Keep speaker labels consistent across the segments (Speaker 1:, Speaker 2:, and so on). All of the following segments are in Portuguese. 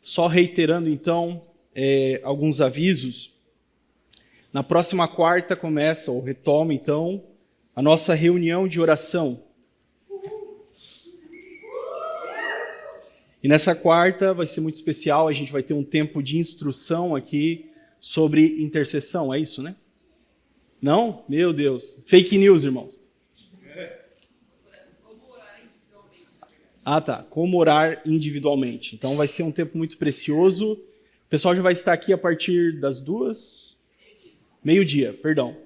Speaker 1: Só reiterando, então, alguns avisos. Na próxima quarta começa, ou retoma, então, a nossa reunião de oração. E nessa quarta vai ser muito especial, a gente vai ter um tempo de instrução aqui sobre intercessão, é isso, né? Não? Meu Deus. Fake news, irmãos. Ah, tá. Como orar individualmente. Então vai ser um tempo muito precioso. O pessoal já vai estar aqui a partir das 2? Meio-dia, perdão.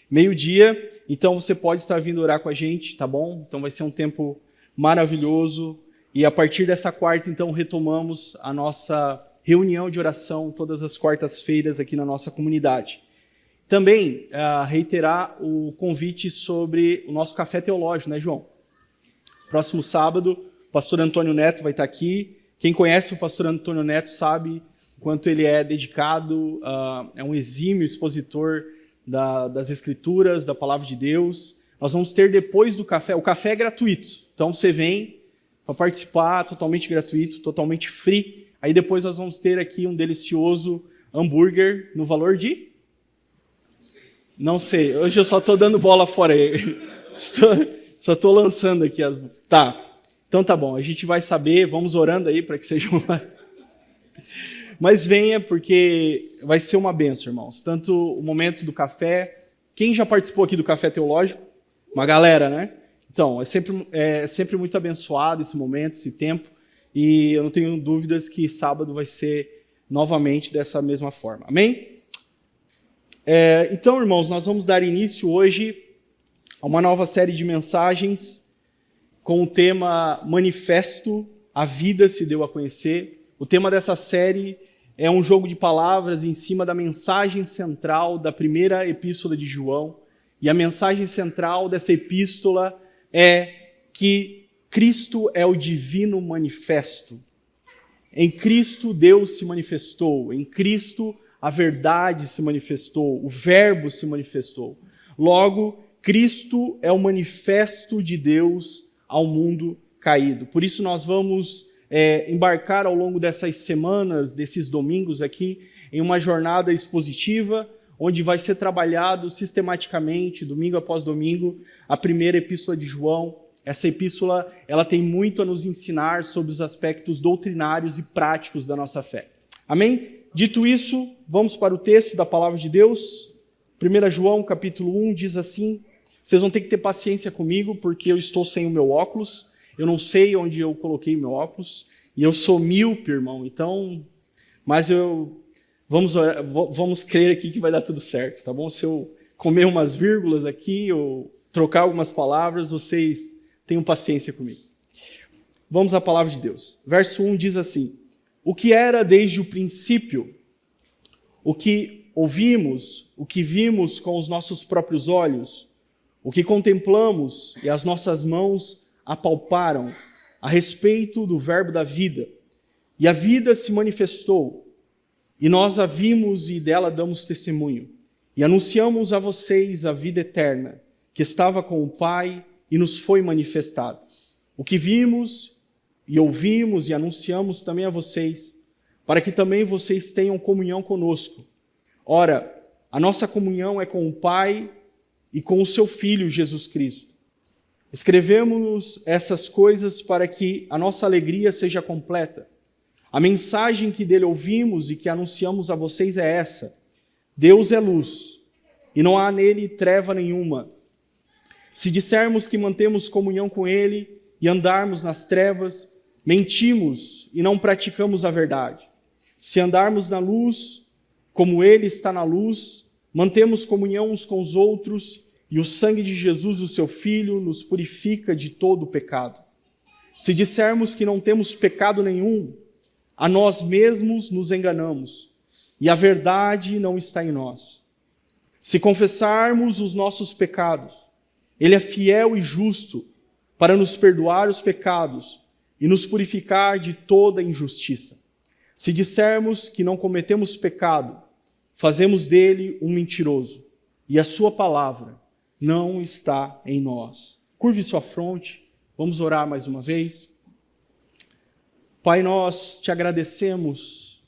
Speaker 1: Meio-dia. Então você pode estar vindo orar com a gente, tá bom? Então vai ser um tempo maravilhoso. E a partir dessa quarta, então, retomamos a nossa reunião de oração todas as quartas-feiras aqui na nossa comunidade. Também reiterar o convite sobre o nosso café teológico, né, João? Próximo sábado, o pastor Antônio Neto vai estar aqui. Quem conhece o pastor Antônio Neto sabe o quanto ele é dedicado, é um exímio expositor das Escrituras, da Palavra de Deus. Nós vamos ter depois do café, o café é gratuito, então você vem para participar, totalmente gratuito, totalmente free. Aí depois nós vamos ter aqui um delicioso hambúrguer no valor de... Não sei, hoje eu só estou dando bola fora aí. Só estou lançando aqui as... Tá, então tá bom, a gente vai saber, vamos orando aí para que seja uma... Mas venha, porque vai ser uma bênção, irmãos. Tanto o momento do café... Quem já participou aqui do café teológico? Uma galera, né? Então, é sempre muito abençoado esse momento, esse tempo, e eu não tenho dúvidas que sábado vai ser novamente dessa mesma forma. Amém? Então, irmãos, nós vamos dar início hoje a uma nova série de mensagens com o tema Manifesto, a vida se deu a conhecer. O tema dessa série é um jogo de palavras em cima da mensagem central da primeira epístola de João, e a mensagem central dessa epístola é que Cristo é o divino manifesto. Em Cristo Deus se manifestou, em Cristo a verdade se manifestou, o Verbo se manifestou. Logo, Cristo é o manifesto de Deus ao mundo caído. Por isso nós vamos embarcar ao longo dessas semanas, desses domingos aqui, em uma jornada expositiva, onde vai ser trabalhado sistematicamente, domingo após domingo, a primeira epístola de João. Essa epístola ela tem muito a nos ensinar sobre os aspectos doutrinários e práticos da nossa fé. Amém? Dito isso, vamos para o texto da palavra de Deus. 1 João, capítulo 1, diz assim, vocês vão ter que ter paciência comigo, porque eu estou sem o meu óculos, eu não sei onde eu coloquei o meu óculos, e eu sou míope, irmão, então... Mas vamos crer aqui que vai dar tudo certo, tá bom? Se eu comer umas vírgulas aqui, ou trocar algumas palavras, vocês tenham paciência comigo. Vamos à palavra de Deus. Verso 1 diz assim, o que era desde o princípio, o que ouvimos, o que vimos com os nossos próprios olhos, o que contemplamos e as nossas mãos apalparam a respeito do verbo da vida. E a vida se manifestou, e nós a vimos e dela damos testemunho. E anunciamos a vocês a vida eterna, que estava com o Pai e nos foi manifestada. O que vimos e ouvimos e anunciamos também a vocês, para que também vocês tenham comunhão conosco. Ora, a nossa comunhão é com o Pai e com o seu Filho, Jesus Cristo. Escrevemos essas coisas para que a nossa alegria seja completa. A mensagem que dele ouvimos e que anunciamos a vocês é essa: Deus é luz, e não há nele treva nenhuma. Se dissermos que mantemos comunhão com ele e andarmos nas trevas, mentimos e não praticamos a verdade. Se andarmos na luz, como ele está na luz, mantemos comunhão uns com os outros, e o sangue de Jesus, o seu Filho, nos purifica de todo o pecado. Se dissermos que não temos pecado nenhum, a nós mesmos nos enganamos, e a verdade não está em nós. Se confessarmos os nossos pecados, ele é fiel e justo para nos perdoar os pecados e nos purificar de toda injustiça. Se dissermos que não cometemos pecado, fazemos dele um mentiroso, e a sua palavra não está em nós. Curve sua fronte, vamos orar mais uma vez. Pai, nós te agradecemos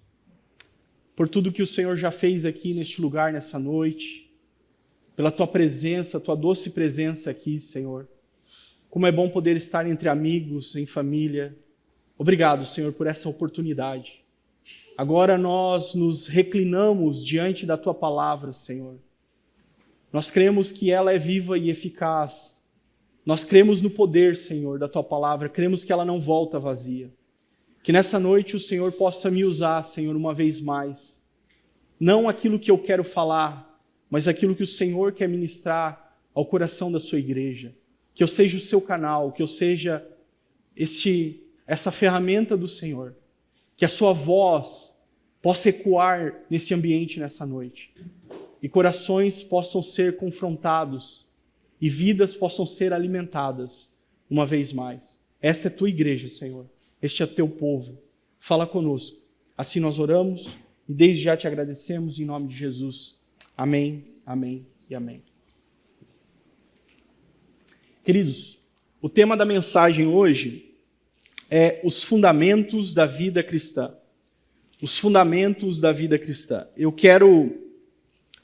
Speaker 1: por tudo que o Senhor já fez aqui neste lugar, nessa noite, pela tua presença, tua doce presença aqui, Senhor. Como é bom poder estar entre amigos, em família. Obrigado, Senhor, por essa oportunidade. Agora nós nos reclinamos diante da tua palavra, Senhor. Nós cremos que ela é viva e eficaz. Nós cremos no poder, Senhor, da tua palavra. Cremos que ela não volta vazia. Que nessa noite o Senhor possa me usar, Senhor, uma vez mais. Não aquilo que eu quero falar, mas aquilo que o Senhor quer ministrar ao coração da sua igreja. Que eu seja o seu canal, que eu seja essa ferramenta do Senhor. Que a sua voz possa ecoar nesse ambiente nessa noite. E corações possam ser confrontados e vidas possam ser alimentadas uma vez mais. Essa é a tua igreja, Senhor. Este é teu povo. Fala conosco. Assim nós oramos e desde já te agradecemos em nome de Jesus. Amém, amém e amém. Queridos, o tema da mensagem hoje é os fundamentos da vida cristã. Os fundamentos da vida cristã. Eu quero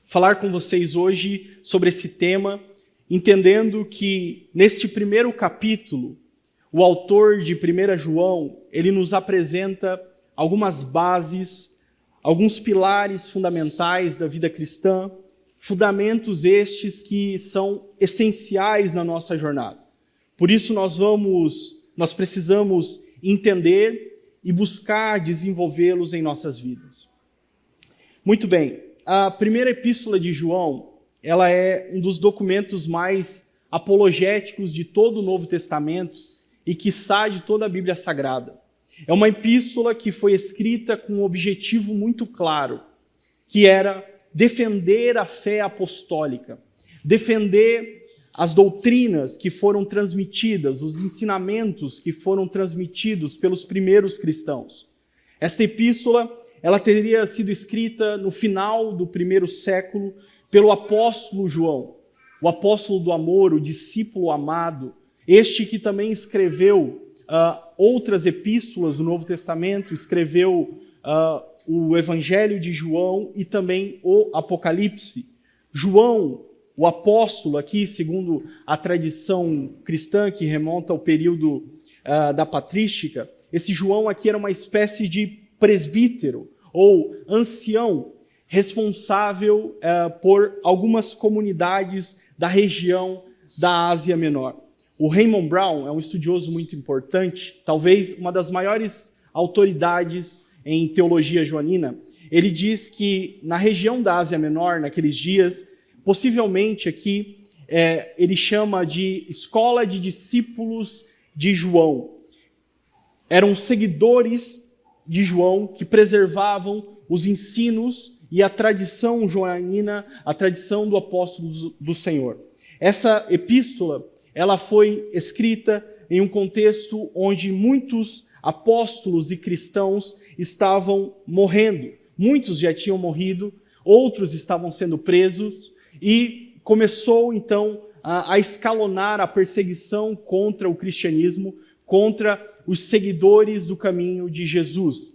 Speaker 1: falar com vocês hoje sobre esse tema, entendendo que neste primeiro capítulo, o autor de 1 João, ele nos apresenta algumas bases, alguns pilares fundamentais da vida cristã, fundamentos estes que são essenciais na nossa jornada. Por isso nós precisamos entender e buscar desenvolvê-los em nossas vidas. Muito bem, a primeira epístola de João, ela é um dos documentos mais apologéticos de todo o Novo Testamento, e quiçá de toda a Bíblia Sagrada. É uma epístola que foi escrita com um objetivo muito claro, que era defender a fé apostólica, defender as doutrinas que foram transmitidas, os ensinamentos que foram transmitidos pelos primeiros cristãos. Esta epístola, ela teria sido escrita no final do primeiro século pelo apóstolo João, o apóstolo do amor, o discípulo amado, este que também escreveu outras epístolas do Novo Testamento, escreveu o Evangelho de João e também o Apocalipse. João, o apóstolo aqui, segundo a tradição cristã que remonta ao período da patrística, esse João aqui era uma espécie de presbítero ou ancião responsável por algumas comunidades da região da Ásia Menor. O Raymond Brown é um estudioso muito importante, talvez uma das maiores autoridades em teologia joanina. Ele diz que na região da Ásia Menor, naqueles dias, possivelmente aqui, ele chama de escola de discípulos de João. Eram seguidores de João que preservavam os ensinos e a tradição joanina, a tradição do apóstolo do Senhor. Essa epístola, ela foi escrita em um contexto onde muitos apóstolos e cristãos estavam morrendo. Muitos já tinham morrido, outros estavam sendo presos, e começou então a escalonar a perseguição contra o cristianismo, contra os seguidores do caminho de Jesus.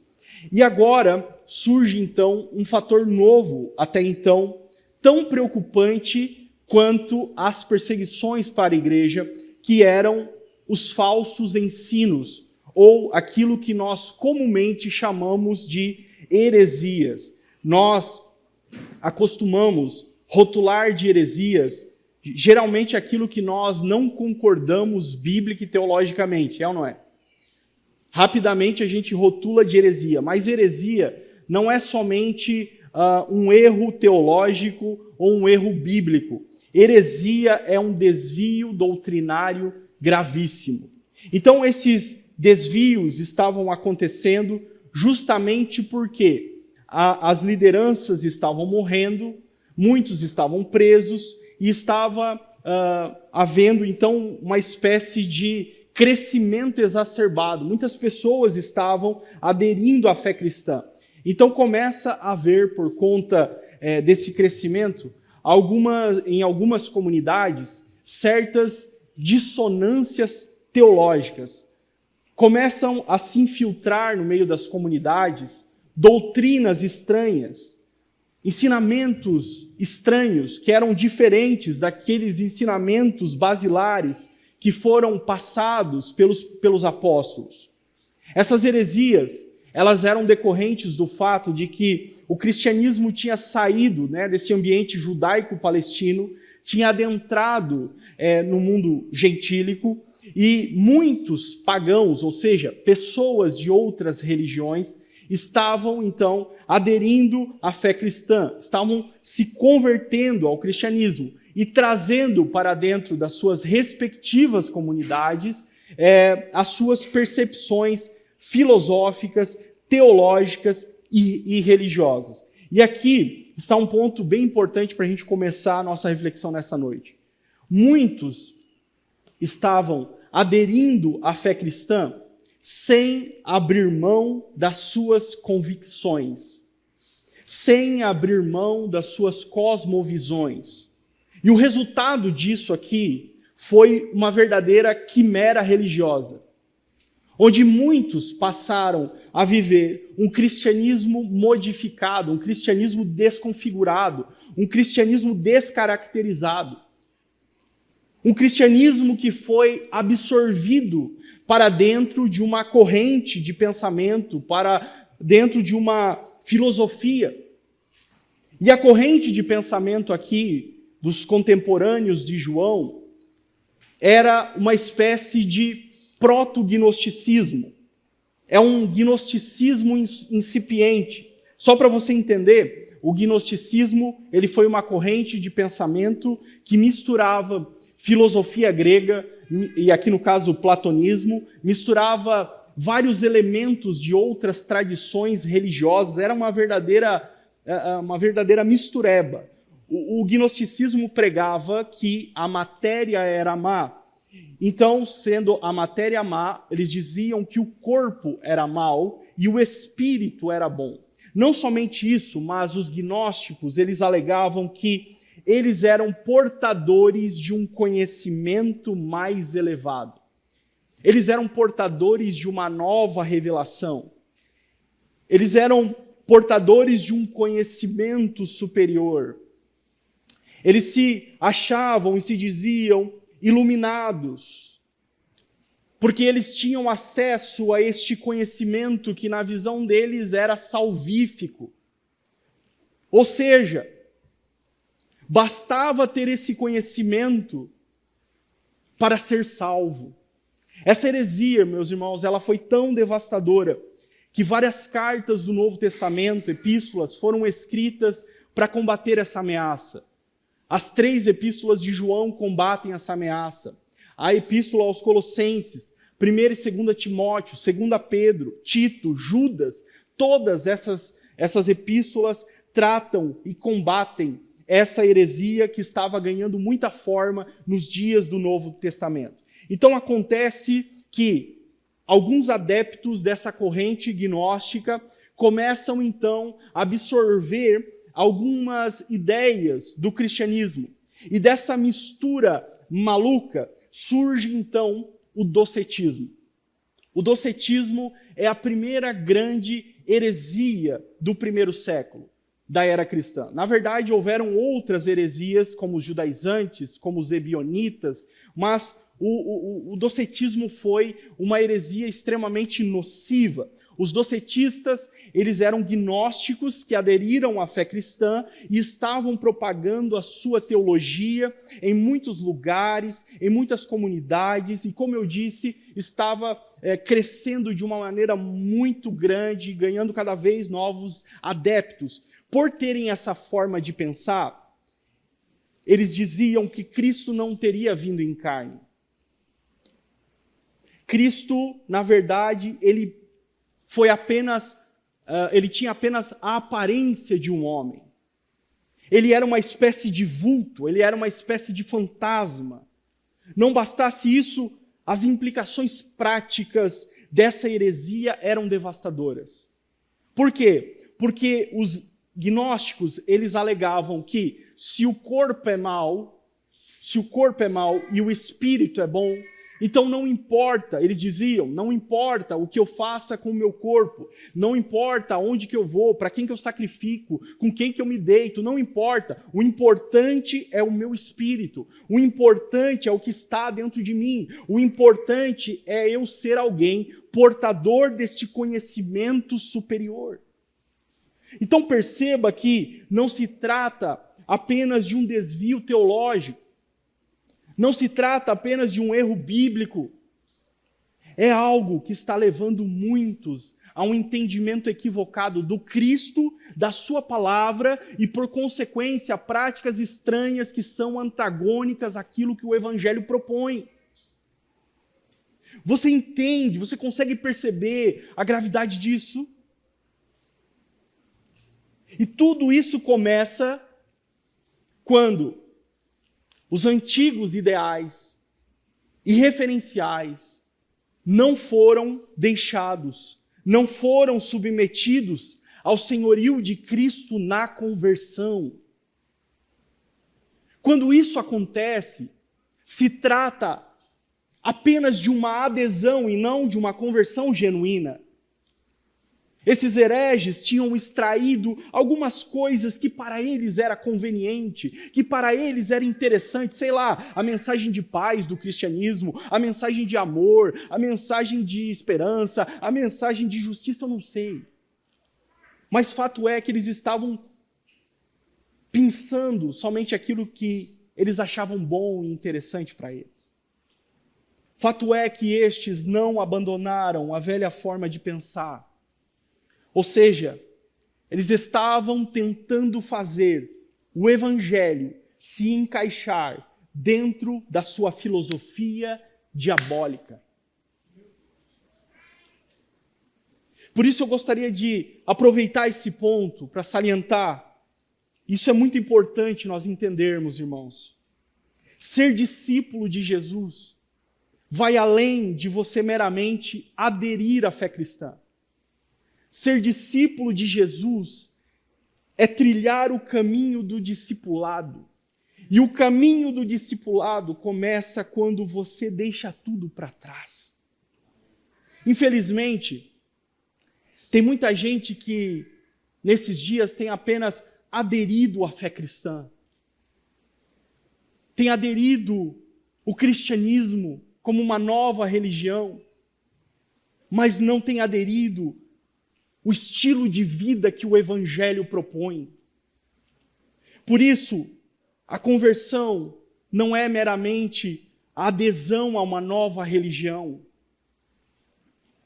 Speaker 1: E agora surge então um fator novo, até então, tão preocupante quanto as perseguições para a igreja, que eram os falsos ensinos, ou aquilo que nós comumente chamamos de heresias. Nós acostumamos rotular de heresias, geralmente aquilo que nós não concordamos bíblica e teologicamente, é ou não é? Rapidamente a gente rotula de heresia, mas heresia não é somente um erro teológico ou um erro bíblico. Heresia é um desvio doutrinário gravíssimo. Então, esses desvios estavam acontecendo justamente porque as lideranças estavam morrendo, muitos estavam presos e estava havendo, então, uma espécie de crescimento exacerbado. Muitas pessoas estavam aderindo à fé cristã. Então, começa a haver, por conta desse crescimento, em algumas comunidades, certas dissonâncias teológicas. começam a se infiltrar no meio das comunidades doutrinas estranhas, ensinamentos estranhos que eram diferentes daqueles ensinamentos basilares que foram passados pelos apóstolos. Essas heresias, elas eram decorrentes do fato de que o cristianismo tinha saído, desse ambiente judaico-palestino, tinha adentrado no mundo gentílico, e muitos pagãos, ou seja, pessoas de outras religiões, estavam, então, aderindo à fé cristã, estavam se convertendo ao cristianismo e trazendo para dentro das suas respectivas comunidades as suas percepções filosóficas, teológicas e religiosas. E aqui está um ponto bem importante para a gente começar a nossa reflexão nessa noite. Muitos estavam aderindo à fé cristã sem abrir mão das suas convicções, sem abrir mão das suas cosmovisões. E o resultado disso aqui foi uma verdadeira quimera religiosa, onde muitos passaram a viver um cristianismo modificado, um cristianismo desconfigurado, um cristianismo descaracterizado. Um cristianismo que foi absorvido para dentro de uma corrente de pensamento, para dentro de uma filosofia. E a corrente de pensamento aqui, dos contemporâneos de João, era uma espécie de proto-gnosticismo. É um gnosticismo incipiente. Só para você entender, o gnosticismo ele foi uma corrente de pensamento que misturava filosofia grega, e aqui no caso o platonismo, misturava vários elementos de outras tradições religiosas, era uma verdadeira mistureba. O gnosticismo pregava que a matéria era má. Então, sendo a matéria má, eles diziam que o corpo era mau e o espírito era bom. Não somente isso, mas os gnósticos, eles alegavam que eles eram portadores de um conhecimento mais elevado. Eles eram portadores de uma nova revelação. Eles eram portadores de um conhecimento superior. Eles se achavam e se diziam iluminados, porque eles tinham acesso a este conhecimento que na visão deles era salvífico. Ou seja, bastava ter esse conhecimento para ser salvo. Essa heresia, meus irmãos, ela foi tão devastadora que várias cartas do Novo Testamento, epístolas, foram escritas para combater essa ameaça. As 3 epístolas de João combatem essa ameaça. A epístola aos Colossenses, 1 e 2 Timóteo, 2 Pedro, Tito, Judas, todas essas epístolas tratam e combatem essa heresia que estava ganhando muita forma nos dias do Novo Testamento. Então acontece que alguns adeptos dessa corrente gnóstica começam então a absorver algumas ideias do cristianismo. E dessa mistura maluca surge então o docetismo. O docetismo é a primeira grande heresia do primeiro século da era cristã. Na verdade, houveram outras heresias, como os judaizantes, como os ebionitas, mas o docetismo foi uma heresia extremamente nociva. Os docetistas, eles eram gnósticos que aderiram à fé cristã e estavam propagando a sua teologia em muitos lugares, em muitas comunidades, e como eu disse, estava crescendo de uma maneira muito grande, ganhando cada vez novos adeptos. Por terem essa forma de pensar, eles diziam que Cristo não teria vindo em carne. Cristo, na verdade, ele tinha apenas a aparência de um homem. Ele era uma espécie de vulto, ele era uma espécie de fantasma. Não bastasse isso, as implicações práticas dessa heresia eram devastadoras. Por quê? Porque os gnósticos, eles alegavam que se o corpo é mau e o espírito é bom, Então não importa, eles diziam, não importa o que eu faça com o meu corpo, não importa onde que eu vou, para quem que eu sacrifico, com quem que eu me deito, não importa. O importante é o meu espírito, o importante é o que está dentro de mim, o importante é eu ser alguém portador deste conhecimento superior. Então perceba que não se trata apenas de um desvio teológico, não se trata apenas de um erro bíblico, é algo que está levando muitos a um entendimento equivocado do Cristo, da sua palavra e, por consequência, práticas estranhas que são antagônicas àquilo que o Evangelho propõe. Você entende, você consegue perceber a gravidade disso? E tudo isso começa quando os antigos ideais e referenciais não foram deixados, não foram submetidos ao senhorio de Cristo na conversão. Quando isso acontece, se trata apenas de uma adesão e não de uma conversão genuína. Esses hereges tinham extraído algumas coisas que para eles era conveniente, que para eles era interessante, sei lá, a mensagem de paz do cristianismo, a mensagem de amor, a mensagem de esperança, a mensagem de justiça, eu não sei. Mas fato é que eles estavam pensando somente aquilo que eles achavam bom e interessante para eles. Fato é que estes não abandonaram a velha forma de pensar. Ou seja, eles estavam tentando fazer o Evangelho se encaixar dentro da sua filosofia diabólica. Por isso eu gostaria de aproveitar esse ponto para salientar, isso é muito importante nós entendermos, irmãos. Ser discípulo de Jesus vai além de você meramente aderir à fé cristã. Ser discípulo de Jesus é trilhar o caminho do discipulado. E o caminho do discipulado começa quando você deixa tudo para trás. Infelizmente, tem muita gente que nesses dias tem apenas aderido à fé cristã. Tem aderido o cristianismo como uma nova religião, mas não tem aderido o estilo de vida que o Evangelho propõe. Por isso, a conversão não é meramente a adesão a uma nova religião.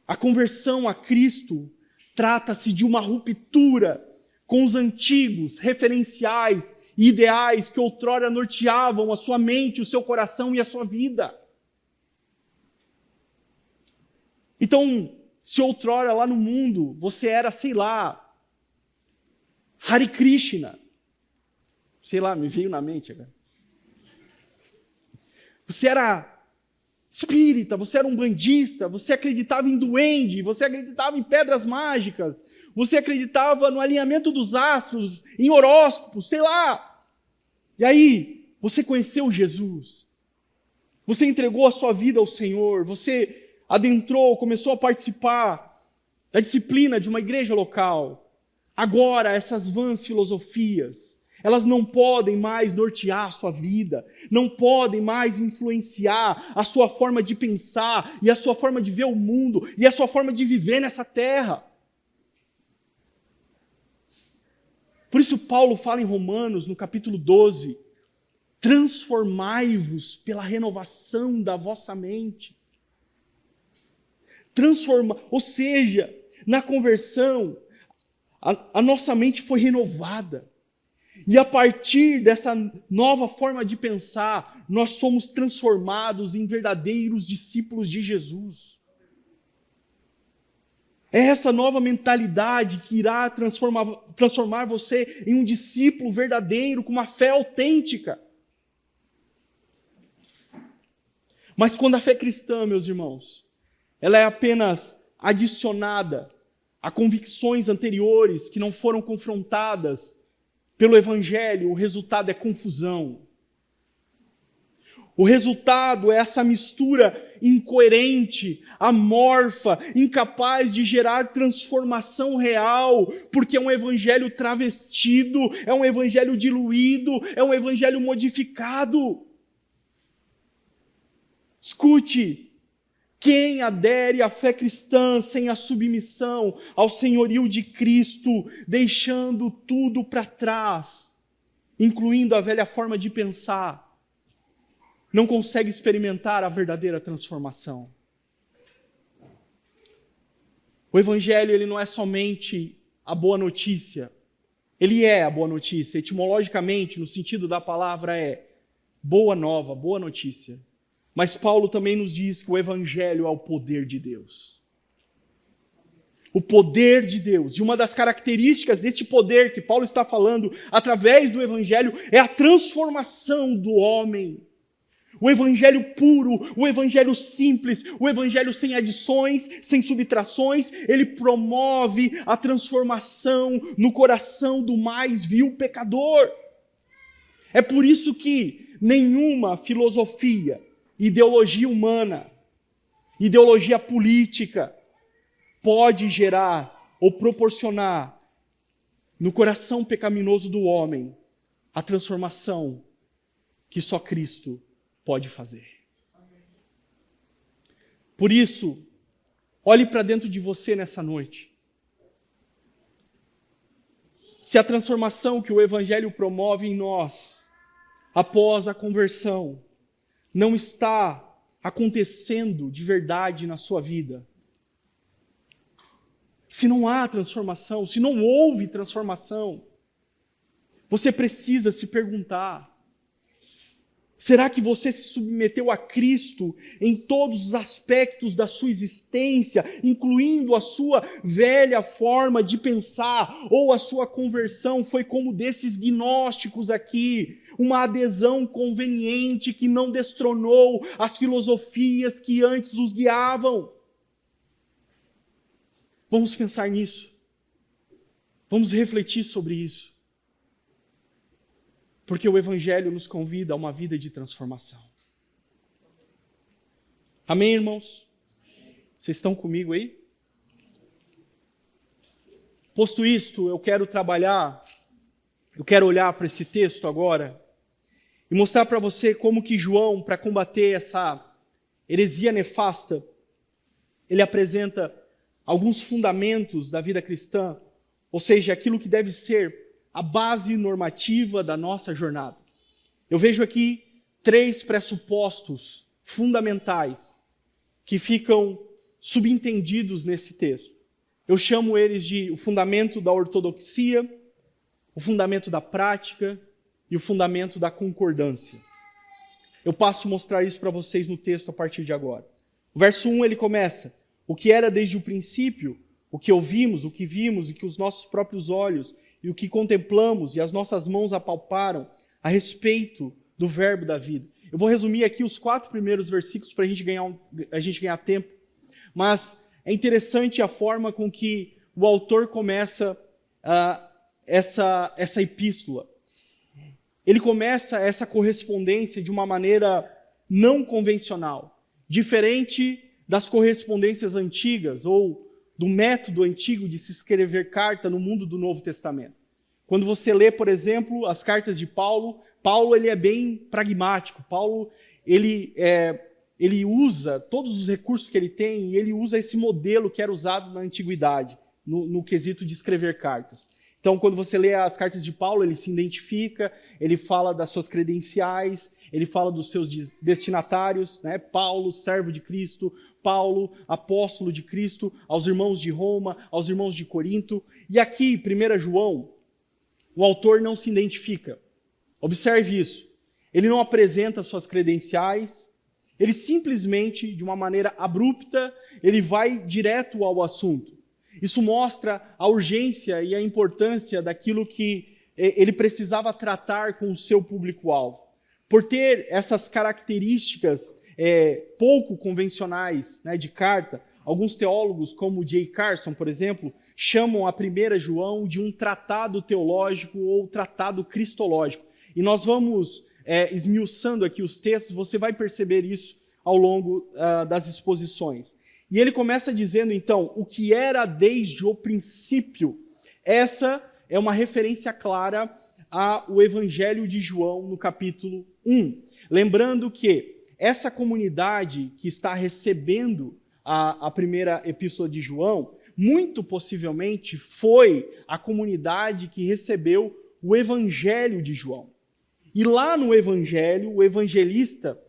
Speaker 1: A conversão a Cristo trata-se de uma ruptura com os antigos referenciais e ideais que outrora norteavam a sua mente, o seu coração e a sua vida. Então, se outrora lá no mundo você era, sei lá, Hare Krishna, sei lá, me veio na mente agora. Você era espírita, você era um bandista, você acreditava em duende, você acreditava em pedras mágicas, você acreditava no alinhamento dos astros, em horóscopos, sei lá. E aí, você conheceu Jesus, você entregou a sua vida ao Senhor, você adentrou, começou a participar da disciplina de uma igreja local. Agora, essas vãs filosofias, elas não podem mais nortear a sua vida, não podem mais influenciar a sua forma de pensar e a sua forma de ver o mundo e a sua forma de viver nessa terra. Por isso Paulo fala em Romanos, no capítulo 12, transformai-vos pela renovação da vossa mente. Ou seja, na conversão, a nossa mente foi renovada. E a partir dessa nova forma de pensar, nós somos transformados em verdadeiros discípulos de Jesus. É essa nova mentalidade que irá transformar você em um discípulo verdadeiro, com uma fé autêntica. Mas quando a fé cristã, meus irmãos, ela é apenas adicionada a convicções anteriores que não foram confrontadas pelo Evangelho, o resultado é confusão. O resultado é essa mistura incoerente, amorfa, incapaz de gerar transformação real, porque é um evangelho travestido, é um evangelho diluído, é um evangelho modificado. Escute, quem adere à fé cristã sem a submissão ao senhorio de Cristo, deixando tudo para trás, incluindo a velha forma de pensar, não consegue experimentar a verdadeira transformação. O evangelho, ele não é somente a boa notícia. Ele é a boa notícia. Etimologicamente, no sentido da palavra, é boa nova, boa notícia. Mas Paulo também nos diz que o evangelho é o poder de Deus. O poder de Deus. E uma das características desse poder que Paulo está falando através do evangelho é a transformação do homem. O evangelho puro, o evangelho simples, o evangelho sem adições, sem subtrações, ele promove a transformação no coração do mais vil pecador. É por isso que nenhuma filosofia, ideologia humana, ideologia política, pode gerar ou proporcionar no coração pecaminoso do homem a transformação que só Cristo pode fazer. Por isso, olhe para dentro de você nessa noite. Se a transformação que o Evangelho promove em nós, após a conversão, não está acontecendo de verdade na sua vida, se não há transformação, se não houve transformação, você precisa se perguntar: será que você se submeteu a Cristo em todos os aspectos da sua existência, incluindo a sua velha forma de pensar, ou a sua conversão foi como desses gnósticos aqui, uma adesão conveniente que não destronou as filosofias que antes os guiavam? Vamos pensar nisso. Vamos refletir sobre isso. Porque o Evangelho nos convida a uma vida de transformação. Amém, irmãos? Vocês estão comigo aí? Posto isto, eu quero olhar para esse texto agora e mostrar para você como que João, para combater essa heresia nefasta, ele apresenta alguns fundamentos da vida cristã, ou seja, aquilo que deve ser a base normativa da nossa jornada. Eu vejo aqui 3 pressupostos fundamentais que ficam subentendidos nesse texto. Eu chamo eles de o fundamento da ortodoxia, o fundamento da prática e o fundamento da concordância. Eu passo a mostrar isso para vocês no texto a partir de agora. O verso 1 ele começa: o que era desde o princípio, o que ouvimos, o que vimos e que os nossos próprios olhos e o que contemplamos e as nossas mãos apalparam a respeito do verbo da vida. Eu vou resumir aqui os 4 primeiros versículos para a gente ganhar tempo, mas é interessante a forma com que o autor começa essa epístola. Ele começa essa correspondência de uma maneira não convencional, diferente das correspondências antigas ou do método antigo de se escrever carta no mundo do Novo Testamento. Quando você lê, por exemplo, as cartas de Paulo, ele é bem pragmático. Paulo, ele usa todos os recursos que ele tem e ele usa esse modelo que era usado na antiguidade, no quesito de escrever cartas. Então, quando você lê as cartas de Paulo, ele se identifica, ele fala das suas credenciais, ele fala dos seus destinatários, né? Paulo, servo de Cristo, Paulo, apóstolo de Cristo, aos irmãos de Roma, aos irmãos de Corinto. E aqui, 1 João, o autor não se identifica. Observe isso. Ele não apresenta suas credenciais, ele simplesmente, de uma maneira abrupta, ele vai direto ao assunto. Isso mostra a urgência e a importância daquilo que ele precisava tratar com o seu público-alvo. Por ter essas características pouco convencionais, né, de carta, alguns teólogos, como J. Carson, por exemplo, chamam a 1 João de um tratado teológico ou tratado cristológico. E nós vamos esmiuçando aqui os textos, você vai perceber isso ao longo das exposições. E ele começa dizendo, então, o que era desde o princípio. Essa é uma referência clara ao Evangelho de João, no capítulo 1. Lembrando que essa comunidade que está recebendo a primeira epístola de João, muito possivelmente foi a comunidade que recebeu o Evangelho de João. E lá no Evangelho, o evangelista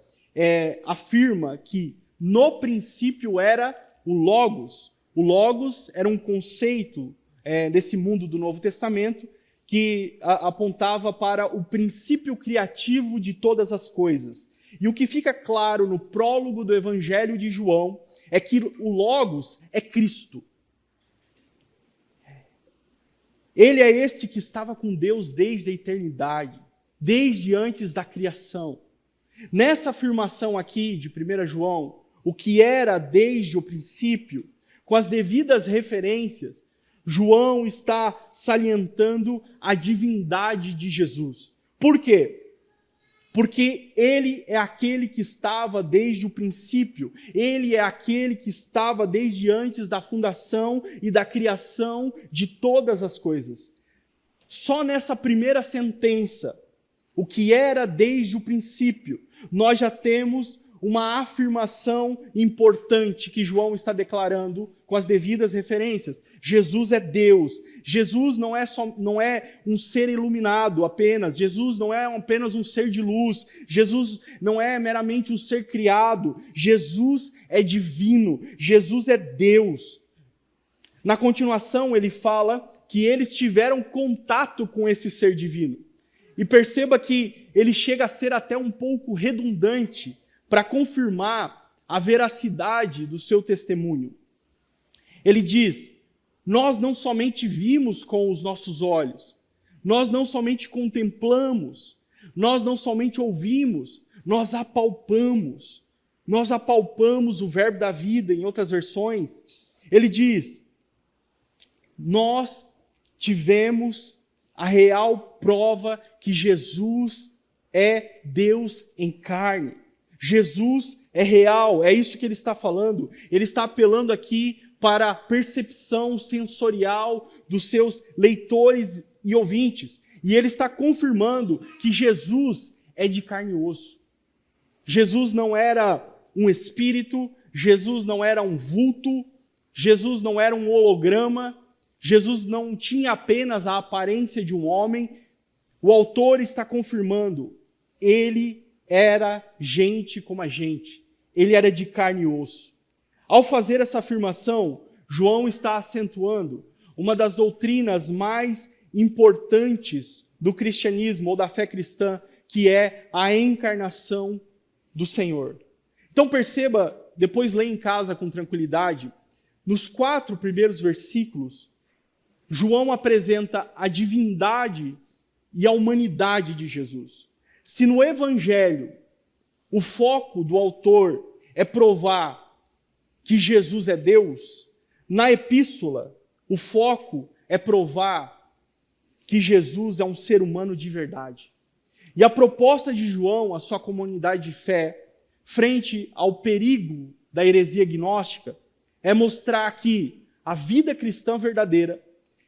Speaker 1: afirma que no princípio era o Logos. O Logos era um conceito desse mundo do Novo Testamento que apontava para o princípio criativo de todas as coisas. E o que fica claro no prólogo do Evangelho de João é que o Logos é Cristo. Ele é este que estava com Deus desde a eternidade, desde antes da criação. Nessa afirmação aqui de 1 João, o que era desde o princípio, com as devidas referências, João está salientando a divindade de Jesus. Por quê? Porque ele é aquele que estava desde o princípio, ele é aquele que estava desde antes da fundação e da criação de todas as coisas. Só nessa primeira sentença, o que era desde o princípio, nós já temos uma afirmação importante que João está declarando com as devidas referências. Jesus é Deus. Jesus não é um ser iluminado apenas. Jesus não é apenas um ser de luz. Jesus não é meramente um ser criado. Jesus é divino. Jesus é Deus. Na continuação, ele fala que eles tiveram contato com esse ser divino. E perceba que ele chega a ser até um pouco redundante para confirmar a veracidade do seu testemunho. Ele diz: nós não somente vimos com os nossos olhos, nós não somente contemplamos, nós não somente ouvimos, nós apalpamos o verbo da vida, em outras versões. Ele diz: nós tivemos a real prova que Jesus é Deus em carne. Jesus é real, é isso que ele está falando. Ele está apelando aqui para a percepção sensorial dos seus leitores e ouvintes. E ele está confirmando que Jesus é de carne e osso. Jesus não era um espírito, Jesus não era um vulto, Jesus não era um holograma, Jesus não tinha apenas a aparência de um homem. O autor está confirmando, ele era gente como a gente. Ele era de carne e osso. Ao fazer essa afirmação, João está acentuando uma das doutrinas mais importantes do cristianismo ou da fé cristã, que é a encarnação do Senhor. Então perceba, depois leia em casa com tranquilidade, nos 4 primeiros versículos, João apresenta a divindade e a humanidade de Jesus. Se no Evangelho o foco do autor é provar que Jesus é Deus, na Epístola o foco é provar que Jesus é um ser humano de verdade. E a proposta de João, a sua comunidade de fé, frente ao perigo da heresia gnóstica, é mostrar que a vida cristã verdadeira,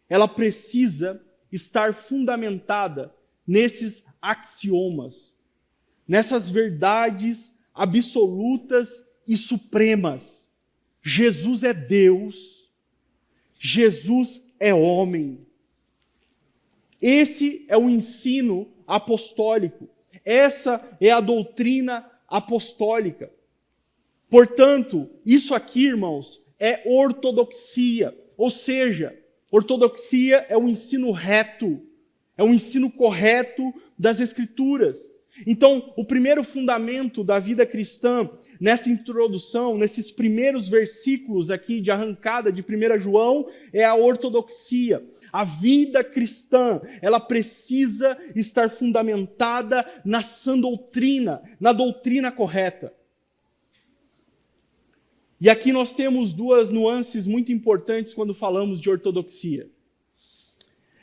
Speaker 1: ela precisa estar fundamentada nesses axiomas, nessas verdades absolutas e supremas. Jesus é Deus, Jesus é homem. Esse é o ensino apostólico, essa é a doutrina apostólica. Portanto, isso aqui, irmãos, é ortodoxia, ou seja, ortodoxia é o ensino reto, é o ensino correto das Escrituras. Então, o primeiro fundamento da vida cristã, nessa introdução, nesses primeiros versículos aqui de arrancada de 1 João, é a ortodoxia. A vida cristã, ela precisa estar fundamentada na sã doutrina, na doutrina correta. E aqui nós temos 2 nuances muito importantes quando falamos de ortodoxia.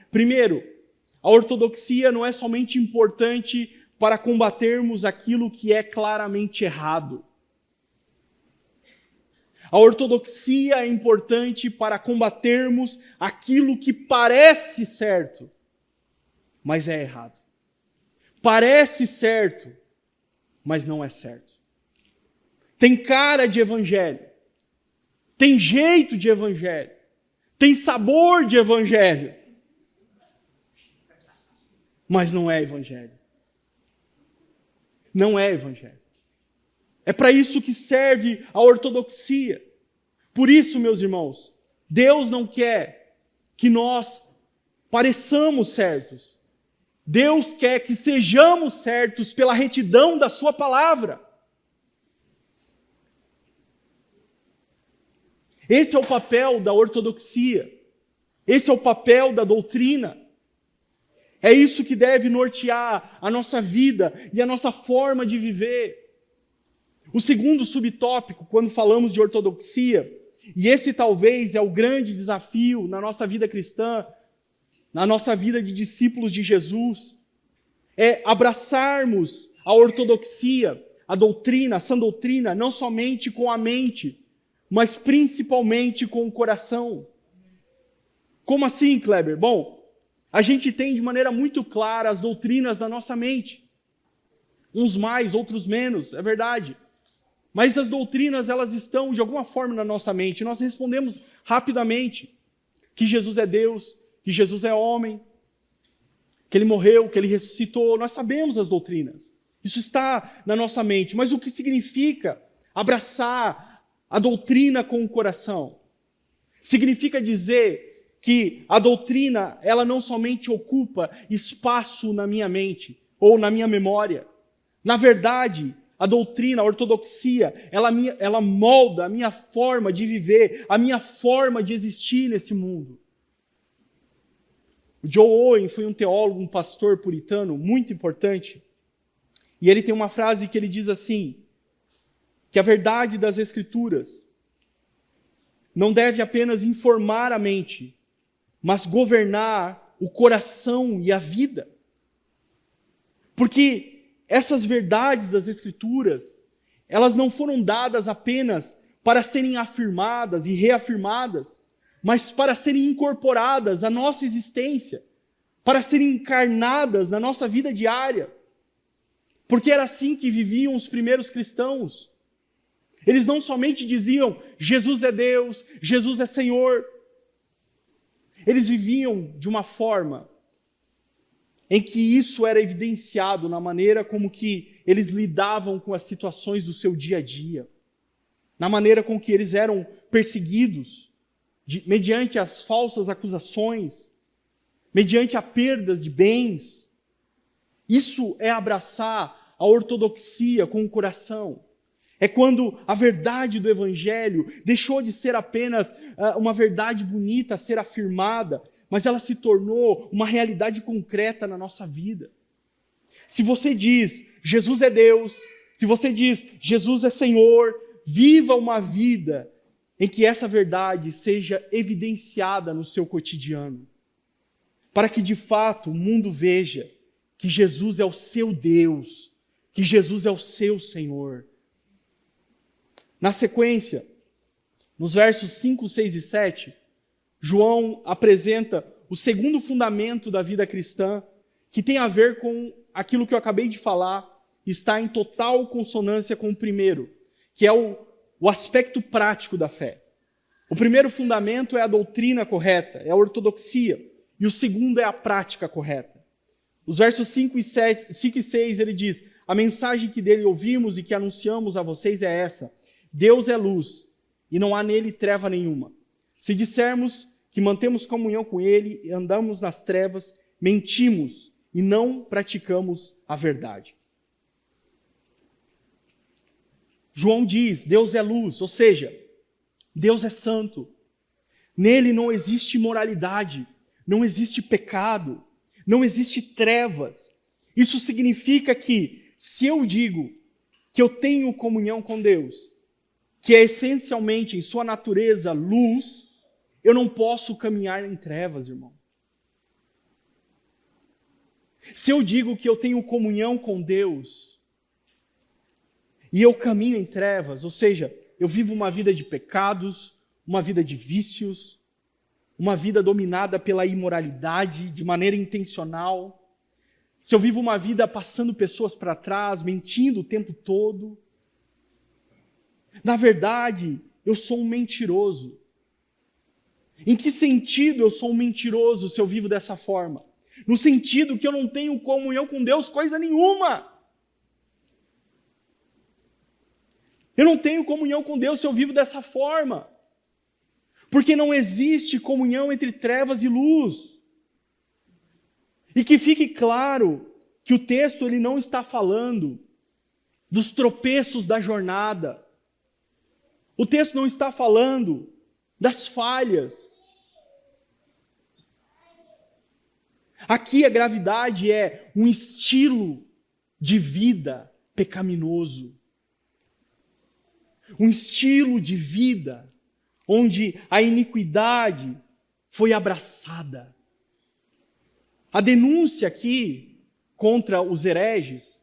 Speaker 1: Primeiro, a ortodoxia não é somente importante para combatermos aquilo que é claramente errado. A ortodoxia é importante para combatermos aquilo que parece certo, mas é errado. Parece certo, mas não é certo. Tem cara de evangelho, tem jeito de evangelho, tem sabor de evangelho, mas não é evangelho. Não é evangelho. É para isso que serve a ortodoxia. Por isso, meus irmãos, Deus não quer que nós pareçamos certos. Deus quer que sejamos certos pela retidão da sua palavra. Esse é o papel da ortodoxia. Esse é o papel da doutrina. É isso que deve nortear a nossa vida e a nossa forma de viver. O segundo subtópico, quando falamos de ortodoxia, e esse talvez é o grande desafio na nossa vida cristã, na nossa vida de discípulos de Jesus, é abraçarmos a ortodoxia, a doutrina, a sã doutrina, não somente com a mente, mas principalmente com o coração. Como assim, Kleber? Bom, a gente tem de maneira muito clara as doutrinas da nossa mente. Uns mais, outros menos, é verdade. Mas as doutrinas, elas estão de alguma forma na nossa mente. Nós respondemos rapidamente que Jesus é Deus, que Jesus é homem, que Ele morreu, que Ele ressuscitou. Nós sabemos as doutrinas. Isso está na nossa mente. Mas o que significa abraçar a doutrina com o coração? Significa dizer que a doutrina, ela não somente ocupa espaço na minha mente ou na minha memória. Na verdade, a doutrina, a ortodoxia, ela molda a minha forma de viver, a minha forma de existir nesse mundo. O Joe Owen foi um teólogo, um pastor puritano muito importante. E ele tem uma frase que ele diz assim, que a verdade das Escrituras não deve apenas informar a mente, mas governar o coração e a vida. Porque essas verdades das Escrituras, elas não foram dadas apenas para serem afirmadas e reafirmadas, mas para serem incorporadas à nossa existência, para serem encarnadas na nossa vida diária. Porque era assim que viviam os primeiros cristãos. Eles não somente diziam, Jesus é Deus, Jesus é Senhor. Eles viviam de uma forma em que isso era evidenciado na maneira como que eles lidavam com as situações do seu dia a dia, na maneira com que eles eram perseguidos, mediante as falsas acusações, mediante a perdas de bens. Isso é abraçar a ortodoxia com o coração. É quando a verdade do Evangelho deixou de ser apenas uma verdade bonita a ser afirmada, mas ela se tornou uma realidade concreta na nossa vida. Se você diz, Jesus é Deus, se você diz, Jesus é Senhor, viva uma vida em que essa verdade seja evidenciada no seu cotidiano, para que de fato o mundo veja que Jesus é o seu Deus, que Jesus é o seu Senhor. Na sequência, nos versos 5, 6 e 7, João apresenta o segundo fundamento da vida cristã, que tem a ver com aquilo que eu acabei de falar, está em total consonância com o primeiro, que é o aspecto prático da fé. O primeiro fundamento é a doutrina correta, é a ortodoxia, e o segundo é a prática correta. Os versos 5 e 6 ele diz, a mensagem que dele ouvimos e que anunciamos a vocês é essa, Deus é luz, e não há nele treva nenhuma. Se dissermos que mantemos comunhão com Ele e andamos nas trevas, mentimos e não praticamos a verdade. João diz, Deus é luz, ou seja, Deus é santo. Nele não existe imoralidade, não existe pecado, não existe trevas. Isso significa que, se eu digo que eu tenho comunhão com Deus, que é essencialmente, em sua natureza, luz, eu não posso caminhar em trevas, irmão. Se eu digo que eu tenho comunhão com Deus e eu caminho em trevas, ou seja, eu vivo uma vida de pecados, uma vida de vícios, uma vida dominada pela imoralidade de maneira intencional, se eu vivo uma vida passando pessoas para trás, mentindo o tempo todo, na verdade, eu sou um mentiroso. Em que sentido eu sou um mentiroso se eu vivo dessa forma? No sentido que eu não tenho comunhão com Deus coisa nenhuma. Eu não tenho comunhão com Deus se eu vivo dessa forma. Porque não existe comunhão entre trevas e luz. E que fique claro que o texto ele não está falando dos tropeços da jornada. O texto não está falando das falhas. Aqui a gravidade é um estilo de vida pecaminoso. Um estilo de vida onde a iniquidade foi abraçada. A denúncia aqui contra os hereges,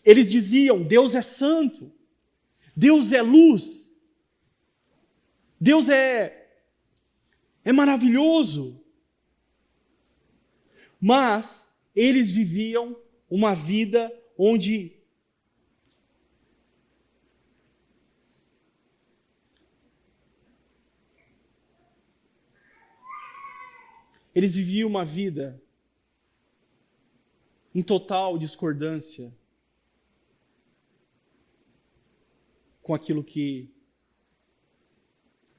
Speaker 1: eles diziam: Deus é santo, Deus é luz, Deus é maravilhoso. Mas eles viviam uma vida onde eles viviam uma vida em total discordância com aquilo que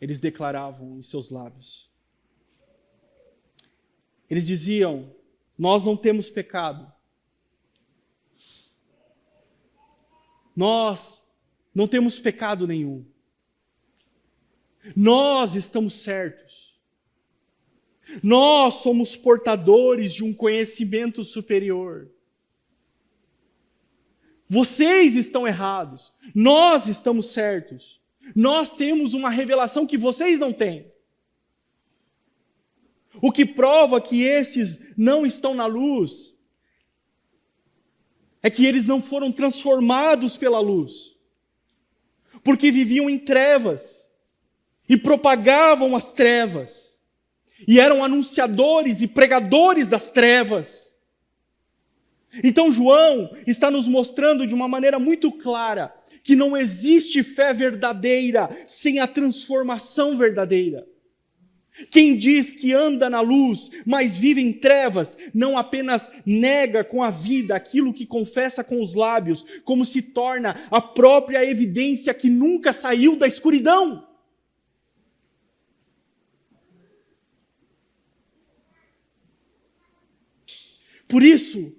Speaker 1: eles declaravam em seus lábios. Eles diziam: nós não temos pecado. Nós não temos pecado nenhum. Nós estamos certos. Nós somos portadores de um conhecimento superior. Vocês estão errados. Nós estamos certos. Nós temos uma revelação que vocês não têm. O que prova que esses não estão na luz é que eles não foram transformados pela luz, porque viviam em trevas e propagavam as trevas e eram anunciadores e pregadores das trevas. Então João está nos mostrando de uma maneira muito clara que não existe fé verdadeira sem a transformação verdadeira. Quem diz que anda na luz, mas vive em trevas, não apenas nega com a vida aquilo que confessa com os lábios, como se torna a própria evidência que nunca saiu da escuridão. Por isso,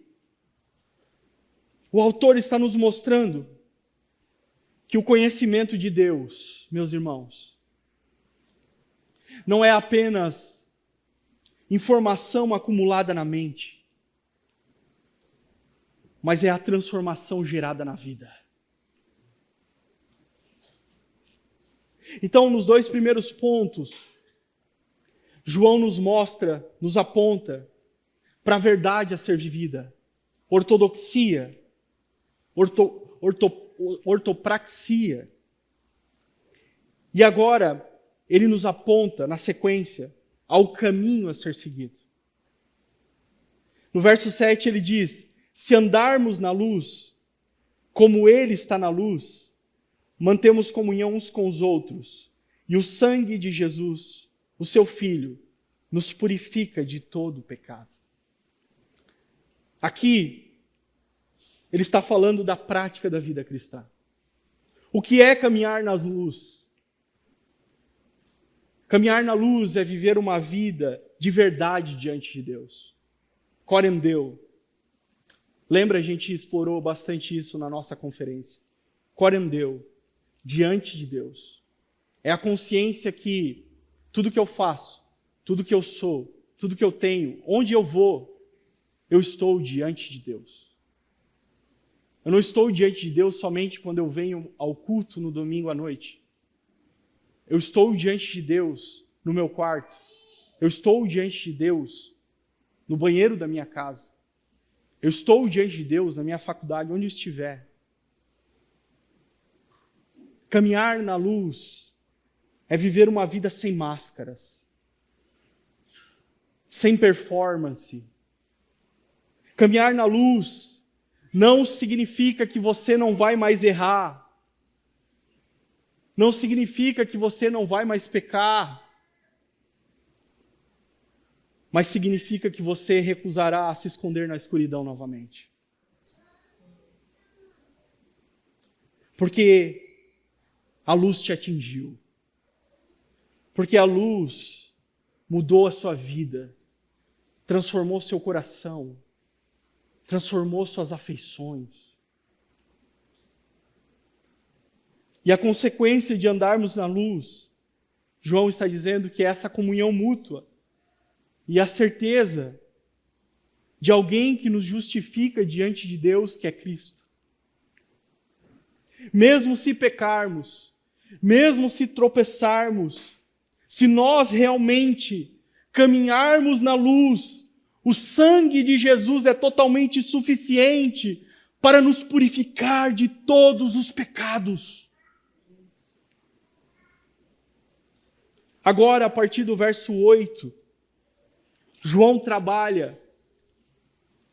Speaker 1: o autor está nos mostrando que o conhecimento de Deus, meus irmãos, não é apenas informação acumulada na mente, mas é a transformação gerada na vida. Então, nos dois primeiros pontos, João nos mostra, nos aponta para a verdade a ser vivida. Ortodoxia, ortopraxia. E agora, ele nos aponta, na sequência, ao caminho a ser seguido. No verso 7 ele diz: se andarmos na luz, como ele está na luz, mantemos comunhão uns com os outros, e o sangue de Jesus, o seu Filho, nos purifica de todo o pecado. Aqui, ele está falando da prática da vida cristã. O que é caminhar na luz? Caminhar na luz é viver uma vida de verdade diante de Deus. Corendeu. Lembra, a gente explorou bastante isso na nossa conferência. Corendeu, diante de Deus. É a consciência que tudo que eu faço, tudo que eu sou, tudo que eu tenho, onde eu vou, eu estou diante de Deus. Eu não estou diante de Deus somente quando eu venho ao culto no domingo à noite. Eu estou diante de Deus no meu quarto. Eu estou diante de Deus no banheiro da minha casa. Eu estou diante de Deus na minha faculdade, onde eu estiver. Caminhar na luz é viver uma vida sem máscaras, sem performance. Caminhar na luz não significa que você não vai mais errar. Não significa que você não vai mais pecar. Mas significa que você recusará a se esconder na escuridão novamente. Porque a luz te atingiu. Porque a luz mudou a sua vida, transformou seu coração, transformou suas afeições. E a consequência de andarmos na luz, João está dizendo que é essa comunhão mútua e a certeza de alguém que nos justifica diante de Deus, que é Cristo. Mesmo se pecarmos, mesmo se tropeçarmos, se nós realmente caminharmos na luz, o sangue de Jesus é totalmente suficiente para nos purificar de todos os pecados. Agora, a partir do verso 8, João trabalha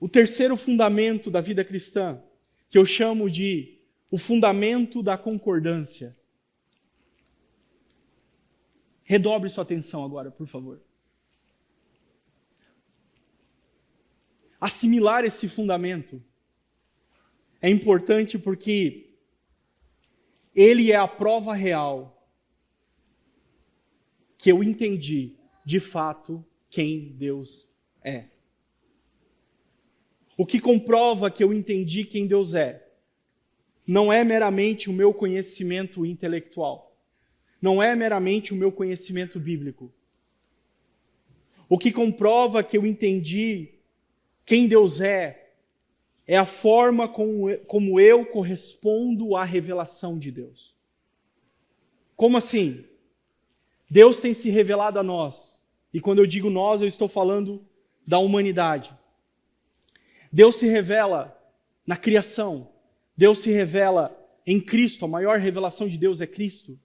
Speaker 1: o terceiro fundamento da vida cristã, que eu chamo de o fundamento da concordância. Redobre sua atenção agora, por favor. Assimilar esse fundamento é importante porque ele é a prova real que eu entendi, de fato, quem Deus é. O que comprova que eu entendi quem Deus é, não é meramente o meu conhecimento intelectual, não é meramente o meu conhecimento bíblico. O que comprova que eu entendi quem Deus é a forma como eu correspondo à revelação de Deus. Como assim? Deus tem se revelado a nós. E quando eu digo nós, eu estou falando da humanidade. Deus se revela na criação. Deus se revela em Cristo. A maior revelação de Deus é Cristo.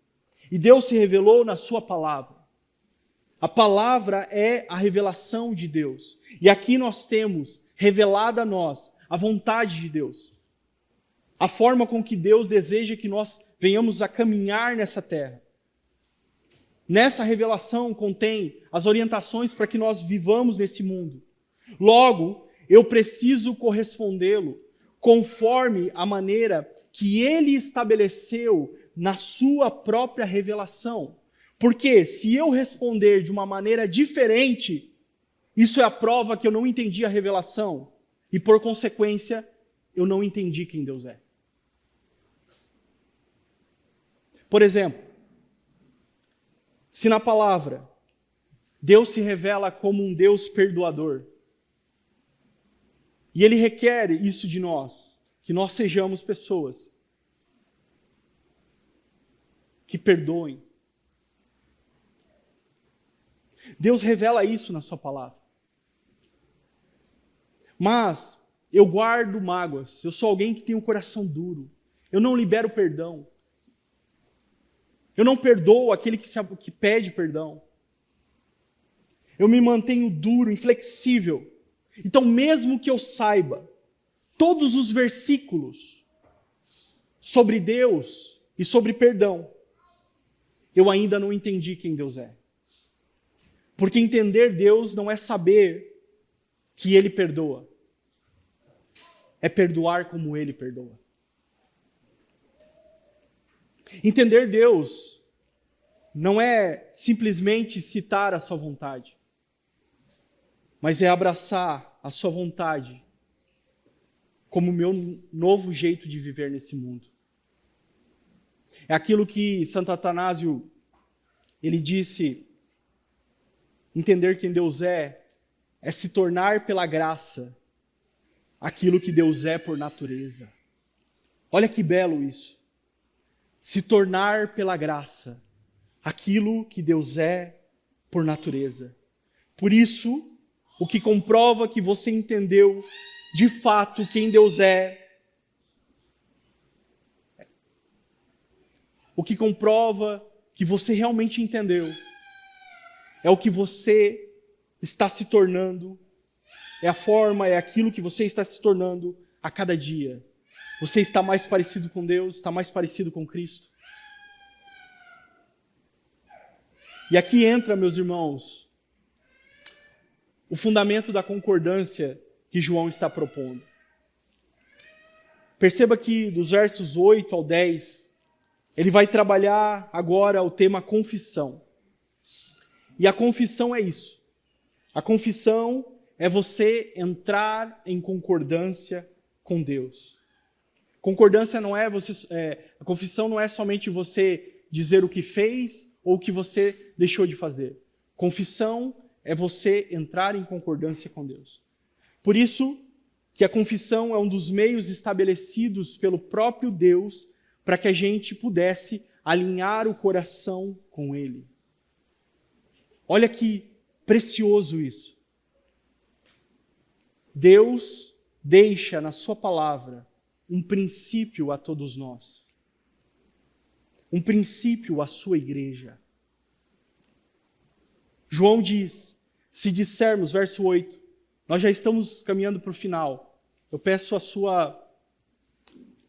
Speaker 1: E Deus se revelou na sua palavra. A palavra é a revelação de Deus. E aqui nós temos revelada a nós a vontade de Deus. A forma com que Deus deseja que nós venhamos a caminhar nessa terra. Nessa revelação contém as orientações para que nós vivamos nesse mundo. Logo, eu preciso correspondê-lo conforme a maneira que Ele estabeleceu na sua própria revelação. Porque se eu responder de uma maneira diferente, isso é a prova que eu não entendi a revelação e, por consequência, eu não entendi quem Deus é. Por exemplo, se na palavra Deus se revela como um Deus perdoador, e Ele requer isso de nós, que nós sejamos pessoas que perdoem. Deus revela isso na sua palavra. Mas eu guardo mágoas, eu sou alguém que tem um coração duro, eu não libero perdão. Eu não perdoo aquele que pede perdão. Eu me mantenho duro, inflexível. Então, mesmo que eu saiba todos os versículos sobre Deus e sobre perdão, eu ainda não entendi quem Deus é. Porque entender Deus não é saber que Ele perdoa. É perdoar como Ele perdoa. Entender Deus não é simplesmente citar a sua vontade, mas é abraçar a sua vontade como o meu novo jeito de viver nesse mundo. É aquilo que Santo Atanásio, ele disse, entender quem Deus é se tornar pela graça aquilo que Deus é por natureza. Olha que belo isso. Se tornar pela graça aquilo que Deus é por natureza. Por isso, o que comprova que você entendeu de fato quem Deus é, o que comprova que você realmente entendeu, é o que você está se tornando, é a forma, é aquilo que você está se tornando a cada dia. Você está mais parecido com Deus, está mais parecido com Cristo. E aqui entra, meus irmãos, o fundamento da concordância que João está propondo. Perceba que dos versos 8 ao 10, ele vai trabalhar agora o tema confissão. E a confissão é isso. A confissão é você entrar em concordância com Deus. Concordância não é a confissão não é somente você dizer o que fez ou o que você deixou de fazer. Confissão é você entrar em concordância com Deus. Por isso que a confissão é um dos meios estabelecidos pelo próprio Deus para que a gente pudesse alinhar o coração com Ele. Olha que precioso isso. Deus deixa na sua palavra um princípio a todos nós. Um princípio à sua igreja. João diz, se dissermos, verso 8, nós já estamos caminhando para o final. Eu peço a sua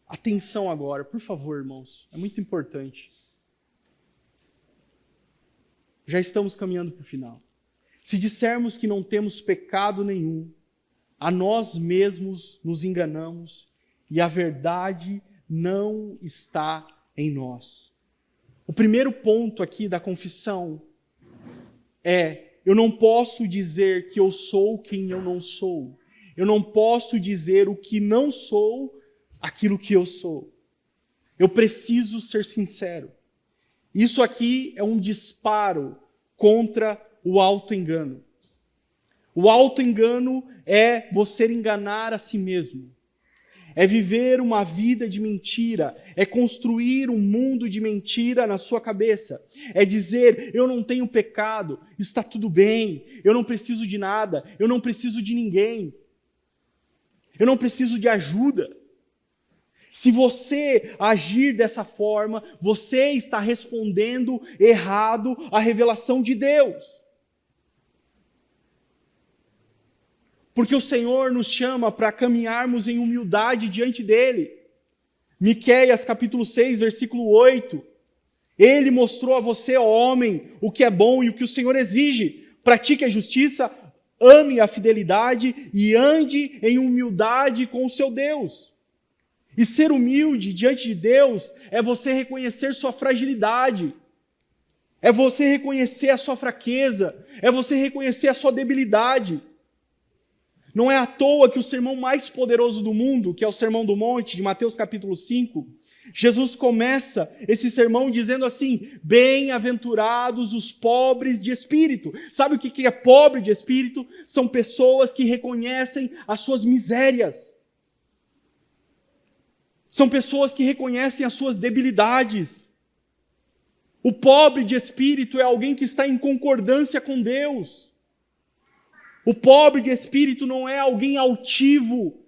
Speaker 1: atenção agora, por favor, irmãos. É muito importante. Já estamos caminhando para o final. Se dissermos que não temos pecado nenhum, a nós mesmos nos enganamos e a verdade não está em nós. O primeiro ponto aqui da confissão é: eu não posso dizer que eu sou quem eu não sou. Eu não posso dizer o que não sou, aquilo que eu sou. Eu preciso ser sincero. Isso aqui é um disparo contra o auto-engano. O auto-engano é você enganar a si mesmo. É viver uma vida de mentira. É construir um mundo de mentira na sua cabeça. É dizer, eu não tenho pecado, está tudo bem, eu não preciso de nada, eu não preciso de ninguém. Eu não preciso de ajuda. Se você agir dessa forma, você está respondendo errado à revelação de Deus. Porque o Senhor nos chama para caminharmos em humildade diante dEle. Miqueias capítulo 6, versículo 8. Ele mostrou a você, ó homem, o que é bom e o que o Senhor exige. Pratique a justiça, ame a fidelidade e ande em humildade com o seu Deus. E ser humilde diante de Deus é você reconhecer sua fragilidade. É você reconhecer a sua fraqueza. É você reconhecer a sua debilidade. Não é à toa que o sermão mais poderoso do mundo, que é o Sermão do Monte, de Mateus capítulo 5, Jesus começa esse sermão dizendo assim: bem-aventurados os pobres de espírito. Sabe o que é pobre de espírito? São pessoas que reconhecem as suas misérias. São pessoas que reconhecem as suas debilidades. O pobre de espírito é alguém que está em concordância com Deus. O pobre de espírito não é alguém altivo,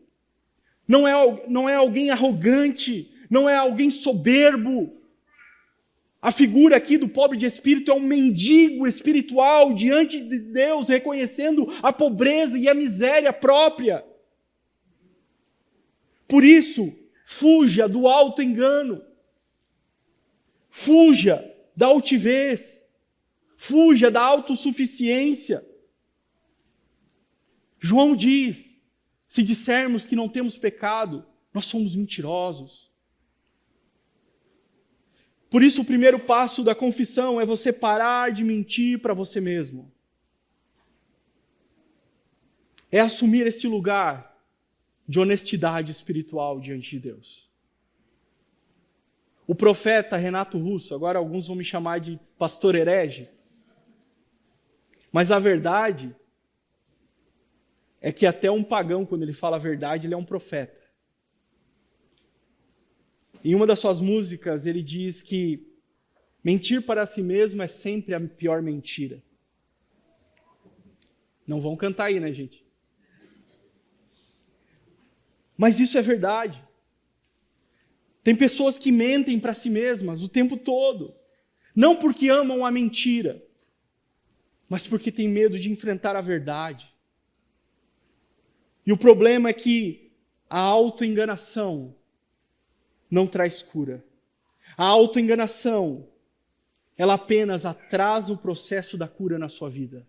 Speaker 1: não é alguém arrogante, não é alguém soberbo. A figura aqui do pobre de espírito é um mendigo espiritual diante de Deus, reconhecendo a pobreza e a miséria própria. Por isso, fuja do auto-engano, fuja da altivez, fuja da autossuficiência. João diz, se dissermos que não temos pecado, nós somos mentirosos. Por isso, o primeiro passo da confissão é você parar de mentir para você mesmo. É assumir esse lugar de honestidade espiritual diante de Deus. O profeta Renato Russo, agora alguns vão me chamar de pastor herege, mas a verdade é que até um pagão, quando ele fala a verdade, ele é um profeta. Em uma das suas músicas, ele diz que mentir para si mesmo é sempre a pior mentira. Não vão cantar aí, né, gente? Mas isso é verdade. Tem pessoas que mentem para si mesmas o tempo todo. Não porque amam a mentira, mas porque têm medo de enfrentar a verdade. E o problema é que a autoenganação não traz cura. A autoenganação, ela apenas atrasa o processo da cura na sua vida.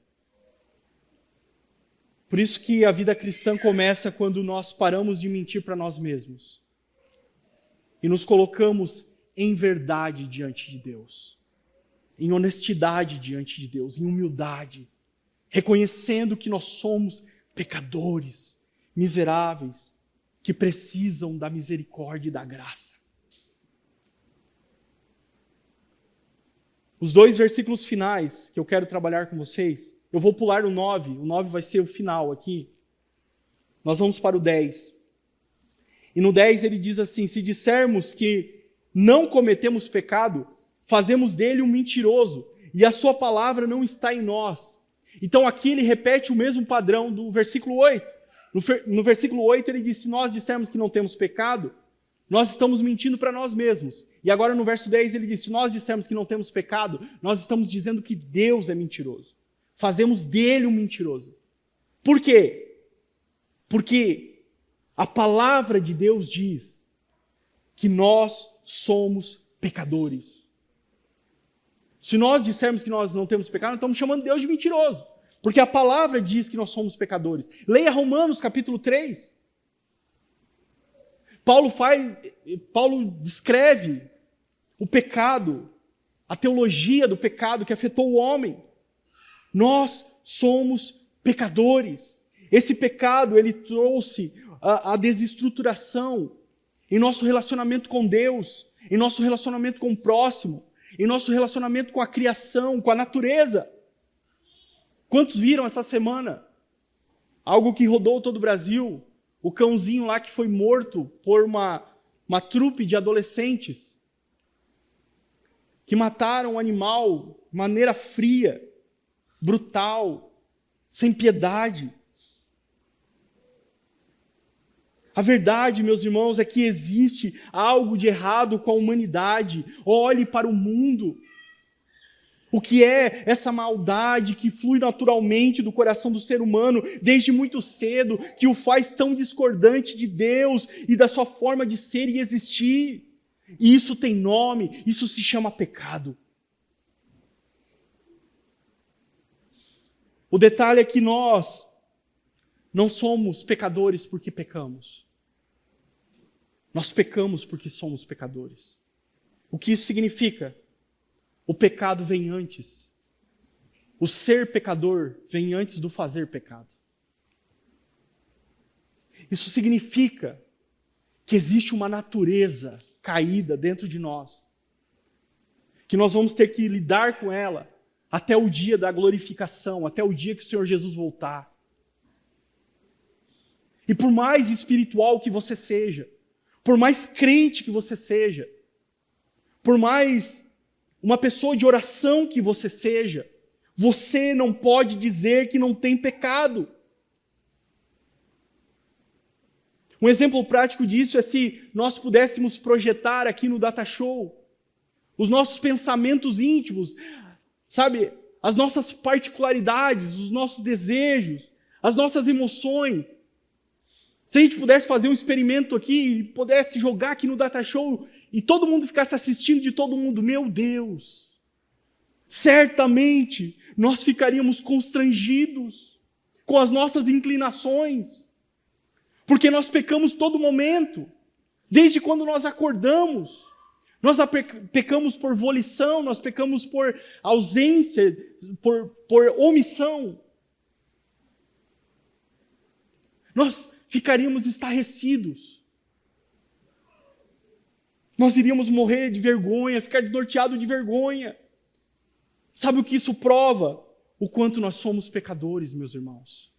Speaker 1: Por isso que a vida cristã começa quando nós paramos de mentir para nós mesmos e nos colocamos em verdade diante de Deus, em honestidade diante de Deus, em humildade, reconhecendo que nós somos pecadores, miseráveis, que precisam da misericórdia e da graça. Os 2 versículos finais que eu quero trabalhar com vocês, eu vou pular o 9 vai ser o final aqui. Nós vamos para o 10. E no 10 ele diz assim: se dissermos que não cometemos pecado, fazemos dele um mentiroso, e a sua palavra não está em nós. Então aqui ele repete o mesmo padrão do versículo 8. No versículo 8 ele diz: se nós dissermos que não temos pecado, nós estamos mentindo para nós mesmos. E agora no verso 10 ele diz: se nós dissermos que não temos pecado, nós estamos dizendo que Deus é mentiroso. Fazemos dele um mentiroso. Por quê? Porque a palavra de Deus diz que nós somos pecadores. Se nós dissermos que nós não temos pecado, nós estamos chamando Deus de mentiroso. Porque a palavra diz que nós somos pecadores. Leia Romanos capítulo 3. Paulo descreve o pecado, a teologia do pecado que afetou o homem. Nós somos pecadores. Esse pecado, ele trouxe a desestruturação em nosso relacionamento com Deus, em nosso relacionamento com o próximo, em nosso relacionamento com a criação, com a natureza. Quantos viram essa semana algo que rodou todo o Brasil? O cãozinho lá que foi morto por uma trupe de adolescentes que mataram o animal de maneira fria, brutal, sem piedade. A verdade, meus irmãos, é que existe algo de errado com a humanidade. Olhe para o mundo. O que é essa maldade que flui naturalmente do coração do ser humano desde muito cedo, que o faz tão discordante de Deus e da sua forma de ser e existir? E isso tem nome, isso se chama pecado. O detalhe é que nós não somos pecadores porque pecamos. Nós pecamos porque somos pecadores. O que isso significa? O pecado vem antes. O ser pecador vem antes do fazer pecado. Isso significa que existe uma natureza caída dentro de nós, que nós vamos ter que lidar com ela até o dia da glorificação, até o dia que o Senhor Jesus voltar. E por mais espiritual que você seja, por mais crente que você seja, por mais uma pessoa de oração que você seja, você não pode dizer que não tem pecado. Um exemplo prático disso é se nós pudéssemos projetar aqui no Data Show os nossos pensamentos íntimos, sabe, as nossas particularidades, os nossos desejos, as nossas emoções. Se a gente pudesse fazer um experimento aqui e pudesse jogar aqui no Data Show e todo mundo ficasse assistindo de todo mundo, meu Deus, certamente nós ficaríamos constrangidos com as nossas inclinações, porque nós pecamos todo momento, desde quando nós acordamos. Nós pecamos por volição, nós pecamos por ausência, por omissão. Nós ficaríamos estarrecidos. Nós iríamos morrer de vergonha, ficar desnorteado de vergonha. Sabe o que isso prova? O quanto nós somos pecadores, meus irmãos.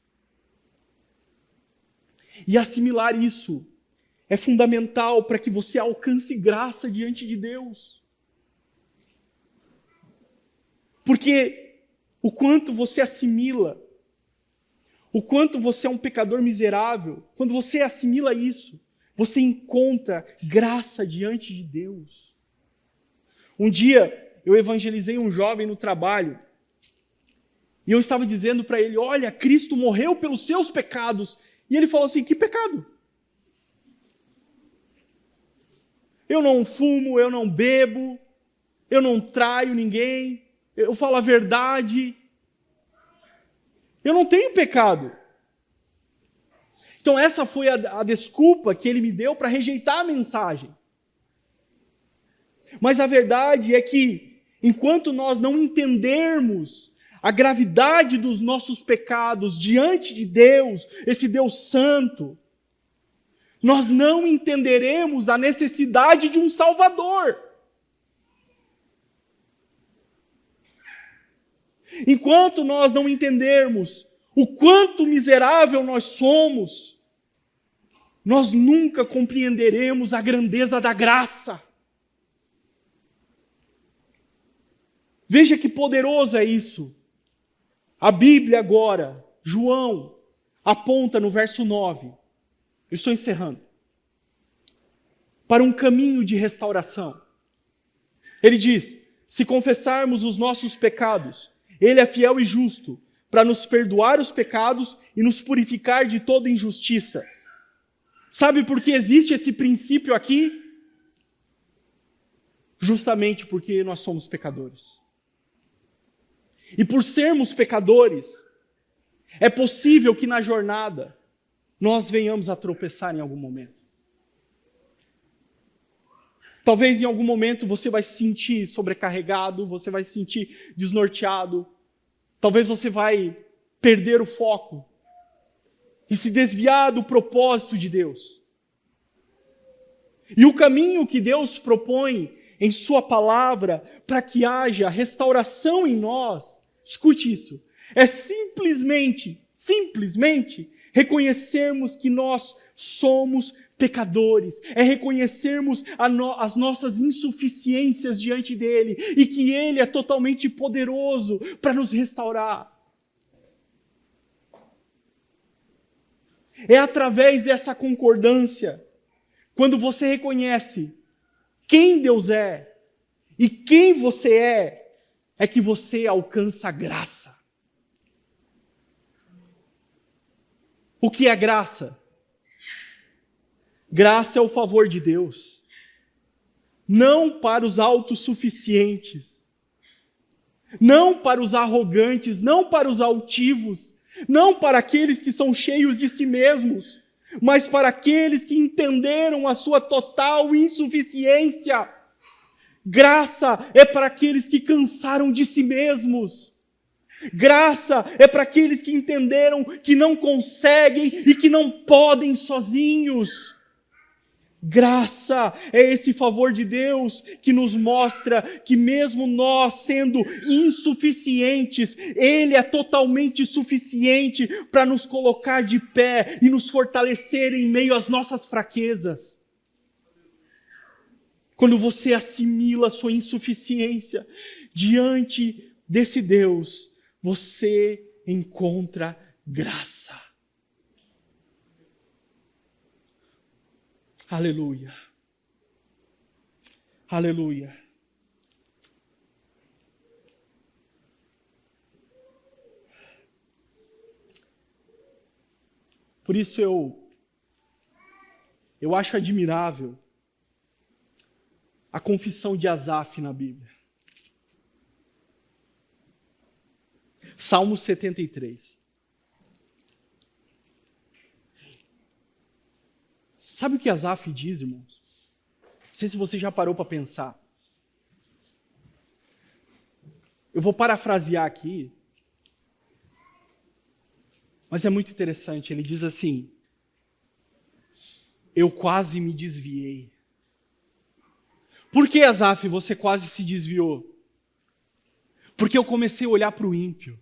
Speaker 1: E assimilar isso é fundamental para que você alcance graça diante de Deus. Porque o quanto você assimila o quanto você é um pecador miserável, quando você assimila isso, você encontra graça diante de Deus. Um dia, eu evangelizei um jovem no trabalho, e eu estava dizendo para ele, olha, Cristo morreu pelos seus pecados. E ele falou assim, que pecado? Eu não fumo, eu não bebo, eu não traio ninguém, eu falo a verdade. Eu não tenho pecado. Então essa foi a desculpa que ele me deu para rejeitar a mensagem. Mas a verdade é que, enquanto nós não entendermos a gravidade dos nossos pecados diante de Deus, esse Deus santo, nós não entenderemos a necessidade de um Salvador. Enquanto nós não entendermos o quanto miserável nós somos, nós nunca compreenderemos a grandeza da graça. Veja que poderoso é isso. A Bíblia agora, João, aponta no verso 9, eu estou encerrando, para um caminho de restauração. Ele diz, se confessarmos os nossos pecados, Ele é fiel e justo para nos perdoar os pecados e nos purificar de toda injustiça. Sabe por que existe esse princípio aqui? Justamente porque nós somos pecadores. E por sermos pecadores, é possível que na jornada nós venhamos a tropeçar em algum momento. Talvez em algum momento você vai se sentir sobrecarregado, você vai se sentir desnorteado. Talvez você vai perder o foco e se desviar do propósito de Deus. E o caminho que Deus propõe em sua palavra para que haja restauração em nós, escute isso, é simplesmente reconhecermos que nós somos pecadores, é reconhecermos as nossas insuficiências diante dele e que ele é totalmente poderoso para nos restaurar. É através dessa concordância, quando você reconhece quem Deus é e quem você é que você alcança a graça. O que é graça? Graça é o favor de Deus, não para os autossuficientes, não para os arrogantes, não para os altivos, não para aqueles que são cheios de si mesmos, mas para aqueles que entenderam a sua total insuficiência. Graça é para aqueles que cansaram de si mesmos. Graça é para aqueles que entenderam que não conseguem e que não podem sozinhos. Graça é esse favor de Deus que nos mostra que mesmo nós sendo insuficientes, Ele é totalmente suficiente para nos colocar de pé e nos fortalecer em meio às nossas fraquezas. Quando você assimila a sua insuficiência diante desse Deus, você encontra graça. Aleluia. Aleluia. Por isso eu acho admirável a confissão de Asaf na Bíblia. Salmo 73. Sabe o que Asaf diz, irmãos? Não sei se você já parou para pensar. Eu vou parafrasear aqui, mas é muito interessante. Ele diz assim: eu quase me desviei. Por que, Asaf, você quase se desviou? Porque eu comecei a olhar para o ímpio.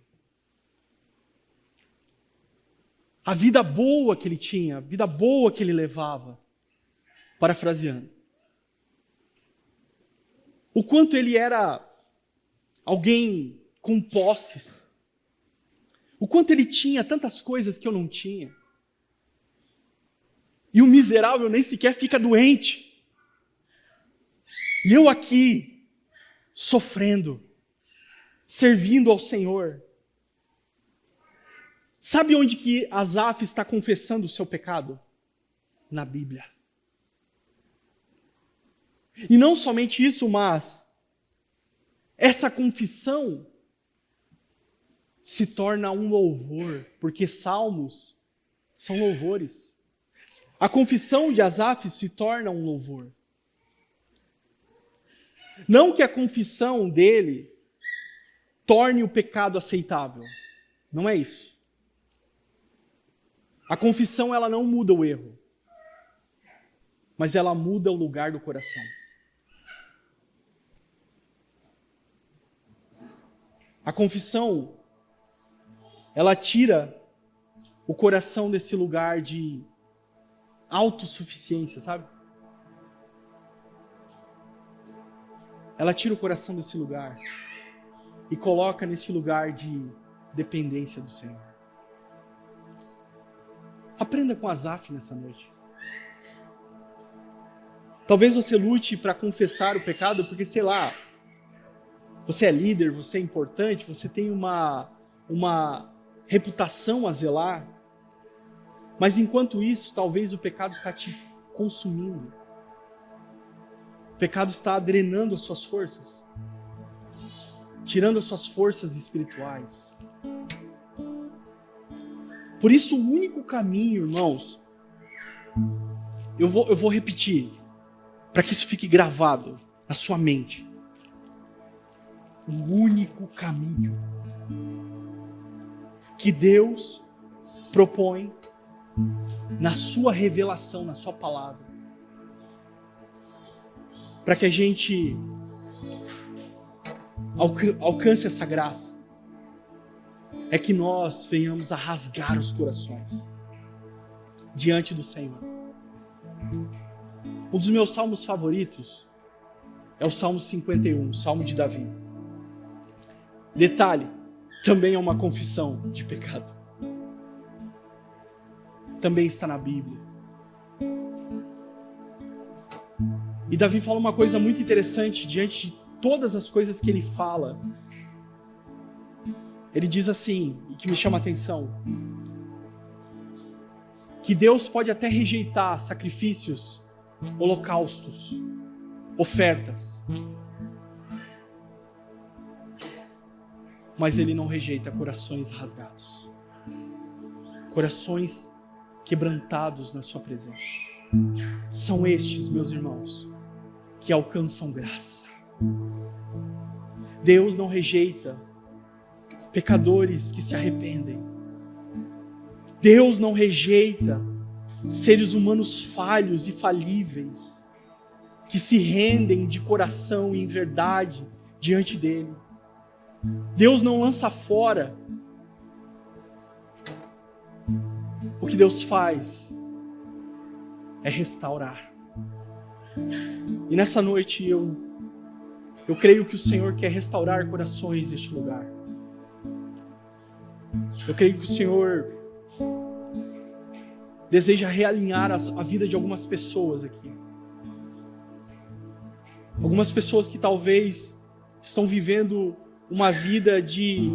Speaker 1: A vida boa que ele tinha, a vida boa que ele levava. Parafraseando. O quanto ele era alguém com posses. O quanto ele tinha tantas coisas que eu não tinha. E o miserável nem sequer fica doente. E eu aqui, sofrendo, servindo ao Senhor. Sabe onde que Asaf está confessando o seu pecado? Na Bíblia. E não somente isso, mas essa confissão se torna um louvor, porque salmos são louvores. A confissão de Asaf se torna um louvor. Não que a confissão dele torne o pecado aceitável. Não é isso. A confissão, ela não muda o erro, mas ela muda o lugar do coração. A confissão, ela tira o coração desse lugar de autossuficiência, sabe? Ela tira o coração desse lugar e coloca nesse lugar de dependência do Senhor. Aprenda com Asaf nessa noite. Talvez você lute para confessar o pecado porque, sei lá, você é líder, você é importante, você tem uma reputação a zelar. Mas enquanto isso, talvez o pecado está te consumindo. O pecado está drenando as suas forças, tirando as suas forças espirituais. Por isso, o único caminho, irmãos, eu vou repetir, para que isso fique gravado na sua mente. O único caminho que Deus propõe na sua revelação, na sua palavra, para que a gente alcance essa graça, é que nós venhamos a rasgar os corações diante do Senhor. Um dos meus salmos favoritos é o Salmo 51, o Salmo de Davi. Detalhe, também é uma confissão de pecado. Também está na Bíblia. E Davi fala uma coisa muito interessante diante de todas as coisas que ele fala. Ele diz assim, e que me chama a atenção, que Deus pode até rejeitar sacrifícios, holocaustos, ofertas, mas Ele não rejeita corações rasgados, corações quebrantados na sua presença. São estes, meus irmãos, que alcançam graça. Deus não rejeita pecadores que se arrependem. Deus não rejeita seres humanos falhos e falíveis, que se rendem de coração e em verdade diante dele. Deus não lança fora. O que Deus faz é restaurar. E nessa noite eu creio que o Senhor quer restaurar corações neste lugar. Eu creio que o Senhor deseja realinhar a vida de algumas pessoas aqui. Algumas pessoas que talvez estão vivendo uma vida de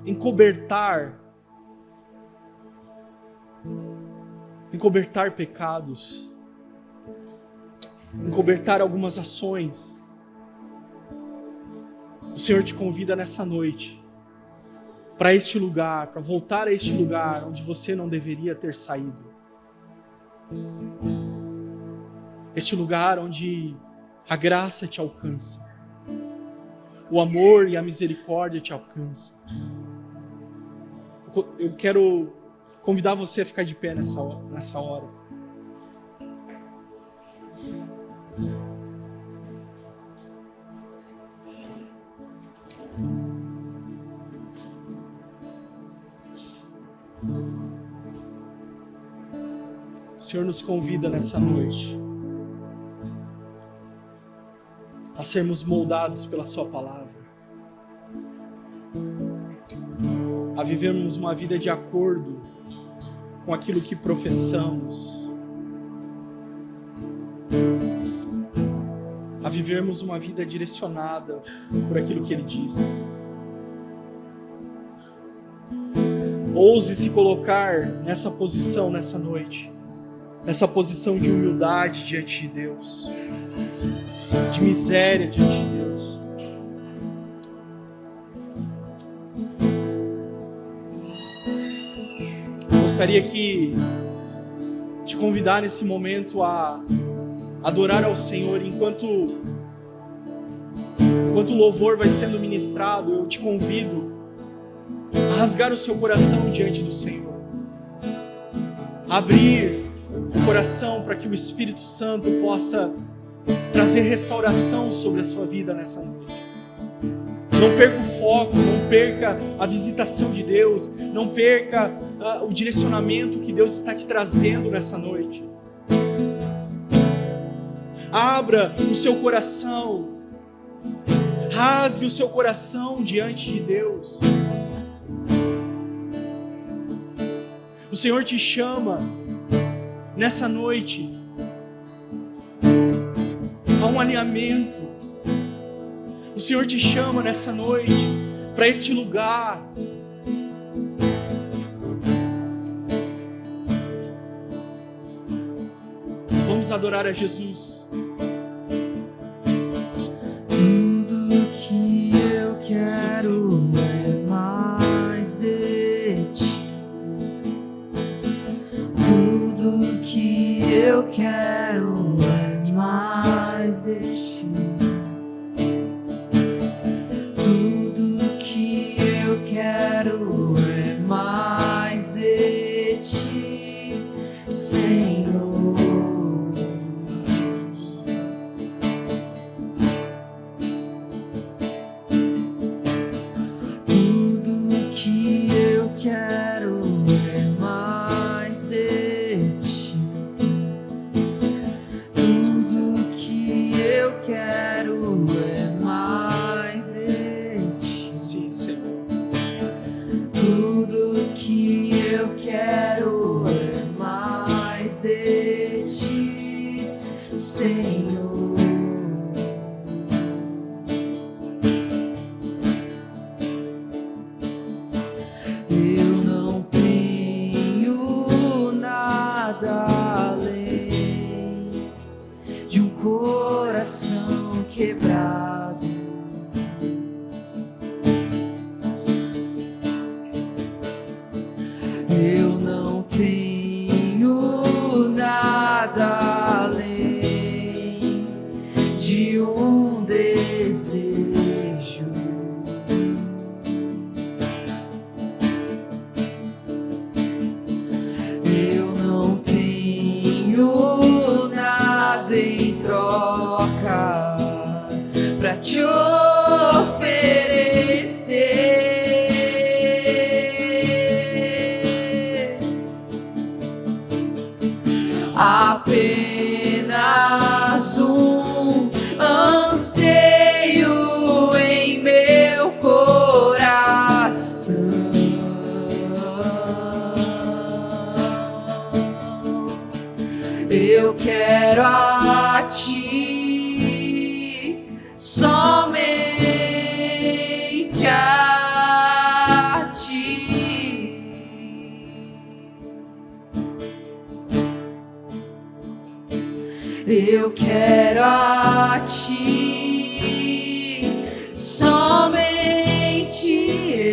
Speaker 1: encobertar pecados, encobertar algumas ações. O Senhor te convida nessa noite para este lugar, para voltar a este lugar onde você não deveria ter saído. Este lugar onde a graça te alcança, o amor e a misericórdia te alcançam. Eu quero convidar você a ficar de pé nessa hora. O Senhor nos convida nessa noite a sermos moldados pela sua palavra, a vivermos uma vida de acordo com aquilo que professamos, a vivermos uma vida direcionada por aquilo que Ele diz. Ouse se colocar nessa posição nessa noite, nessa posição de humildade diante de Deus, de miséria diante de Deus. Eu gostaria de convidar nesse momento a adorar ao Senhor. Enquanto o louvor vai sendo ministrado, eu te convido a rasgar o seu coração diante do Senhor, abrir o coração para que o Espírito Santo possa trazer restauração sobre a sua vida nessa noite. Não perca o foco, não perca a visitação de Deus, não perca o direcionamento que Deus está te trazendo nessa noite. Abra o seu coração, rasgue o seu coração diante de Deus. O Senhor te chama nessa noite a um alinhamento. O Senhor te chama nessa noite para este lugar. Vamos adorar a Jesus.
Speaker 2: Tudo que eu quero é mais de ti. Tudo que eu quero é mais de ti. Tudo que eu quero é mais de ti, Senhor. Tudo que eu quero é mais de ti. Tudo que eu quero é mais de ti.
Speaker 1: Sim, Senhor.
Speaker 2: Tudo que eu quero é mais de ti, Senhor. Eu não tenho nada além de um coração quebrado. Eu não tenho nada além de um desejo. Eu não tenho nada em troca pra te oferecer. Apenas um anseio em meu coração. Eu quero a ti, somente a ti. Eu quero a ti, somente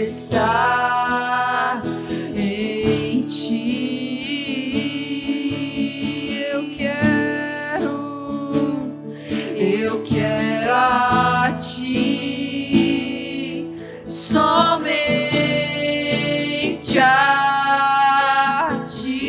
Speaker 2: estar em ti. Eu quero a ti, somente a ti.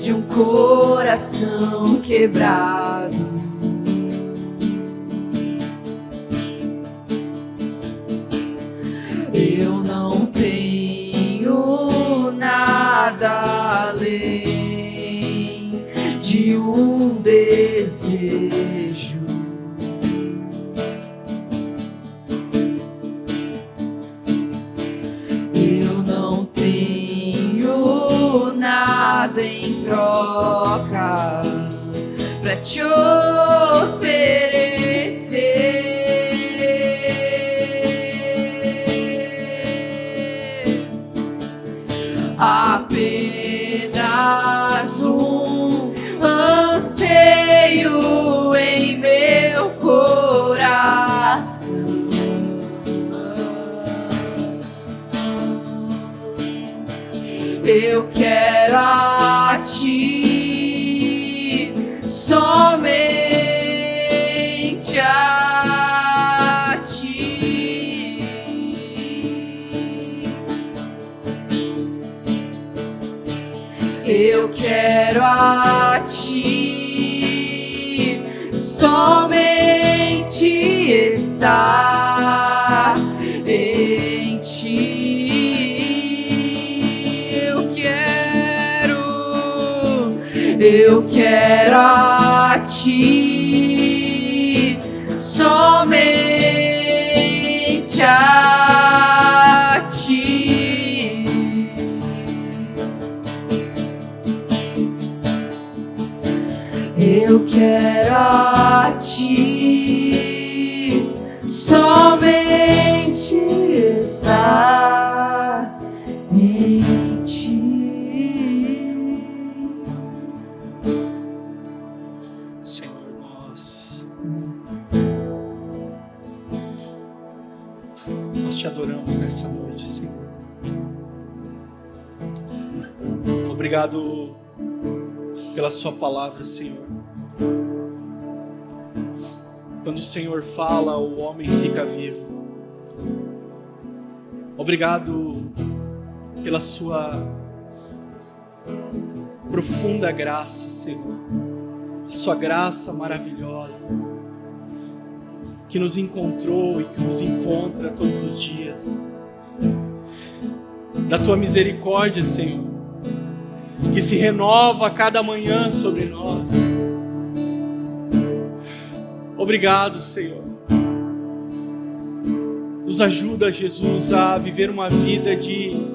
Speaker 2: de um coração quebrado. Eu não tenho nada além de um desejo. Eu não tenho nada em troca pra te oferecer. Apenas um anseio em meu coração. Eu quero a ti, somente a ti. Eu quero a ti, somente estar em ti. Eu quero a ti, somente a ti. Eu quero a ti, somente estar em ti.
Speaker 1: Nós te adoramos nessa noite, Senhor. Obrigado pela sua palavra, Senhor. Quando o Senhor fala, o homem fica vivo. Obrigado pela sua profunda graça, Senhor. A sua graça maravilhosa, que nos encontrou e que nos encontra todos os dias. Da tua misericórdia, Senhor, que se renova a cada manhã sobre nós. Obrigado, Senhor. Nos ajuda, Jesus, a viver uma vida de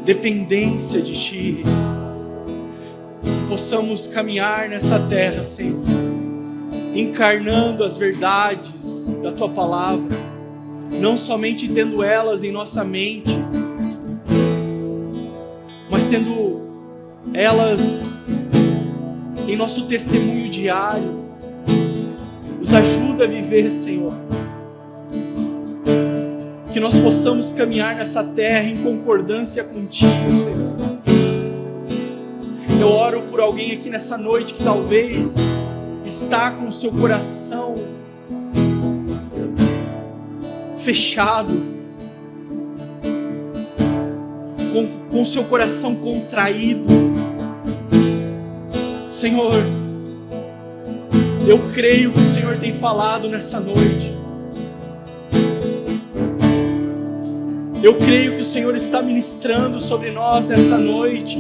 Speaker 1: dependência de Ti. Possamos caminhar nessa terra, Senhor, encarnando as verdades da Tua palavra, não somente tendo elas em nossa mente, mas tendo elas em nosso testemunho diário. Nos ajuda a viver, Senhor, que nós possamos caminhar nessa terra em concordância contigo, Senhor. Eu oro por alguém aqui nessa noite que talvez está com o seu coração fechado, com o seu coração contraído. Senhor, eu creio que o Senhor tem falado nessa noite. Eu creio que o Senhor está ministrando sobre nós nessa noite.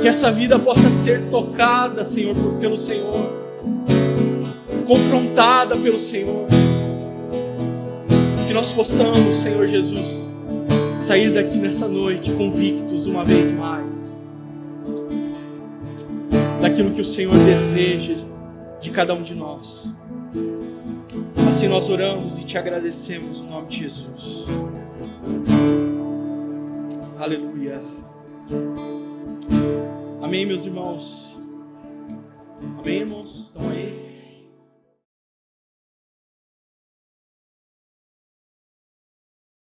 Speaker 1: Que essa vida possa ser tocada, Senhor, pelo Senhor, confrontada pelo Senhor. Que nós possamos, Senhor Jesus, sair daqui nessa noite convictos uma vez mais daquilo que o Senhor deseja de cada um de nós. Assim nós oramos e te agradecemos no nome de Jesus. Aleluia. Amém, meus irmãos? Amém, irmãos? Estão aí?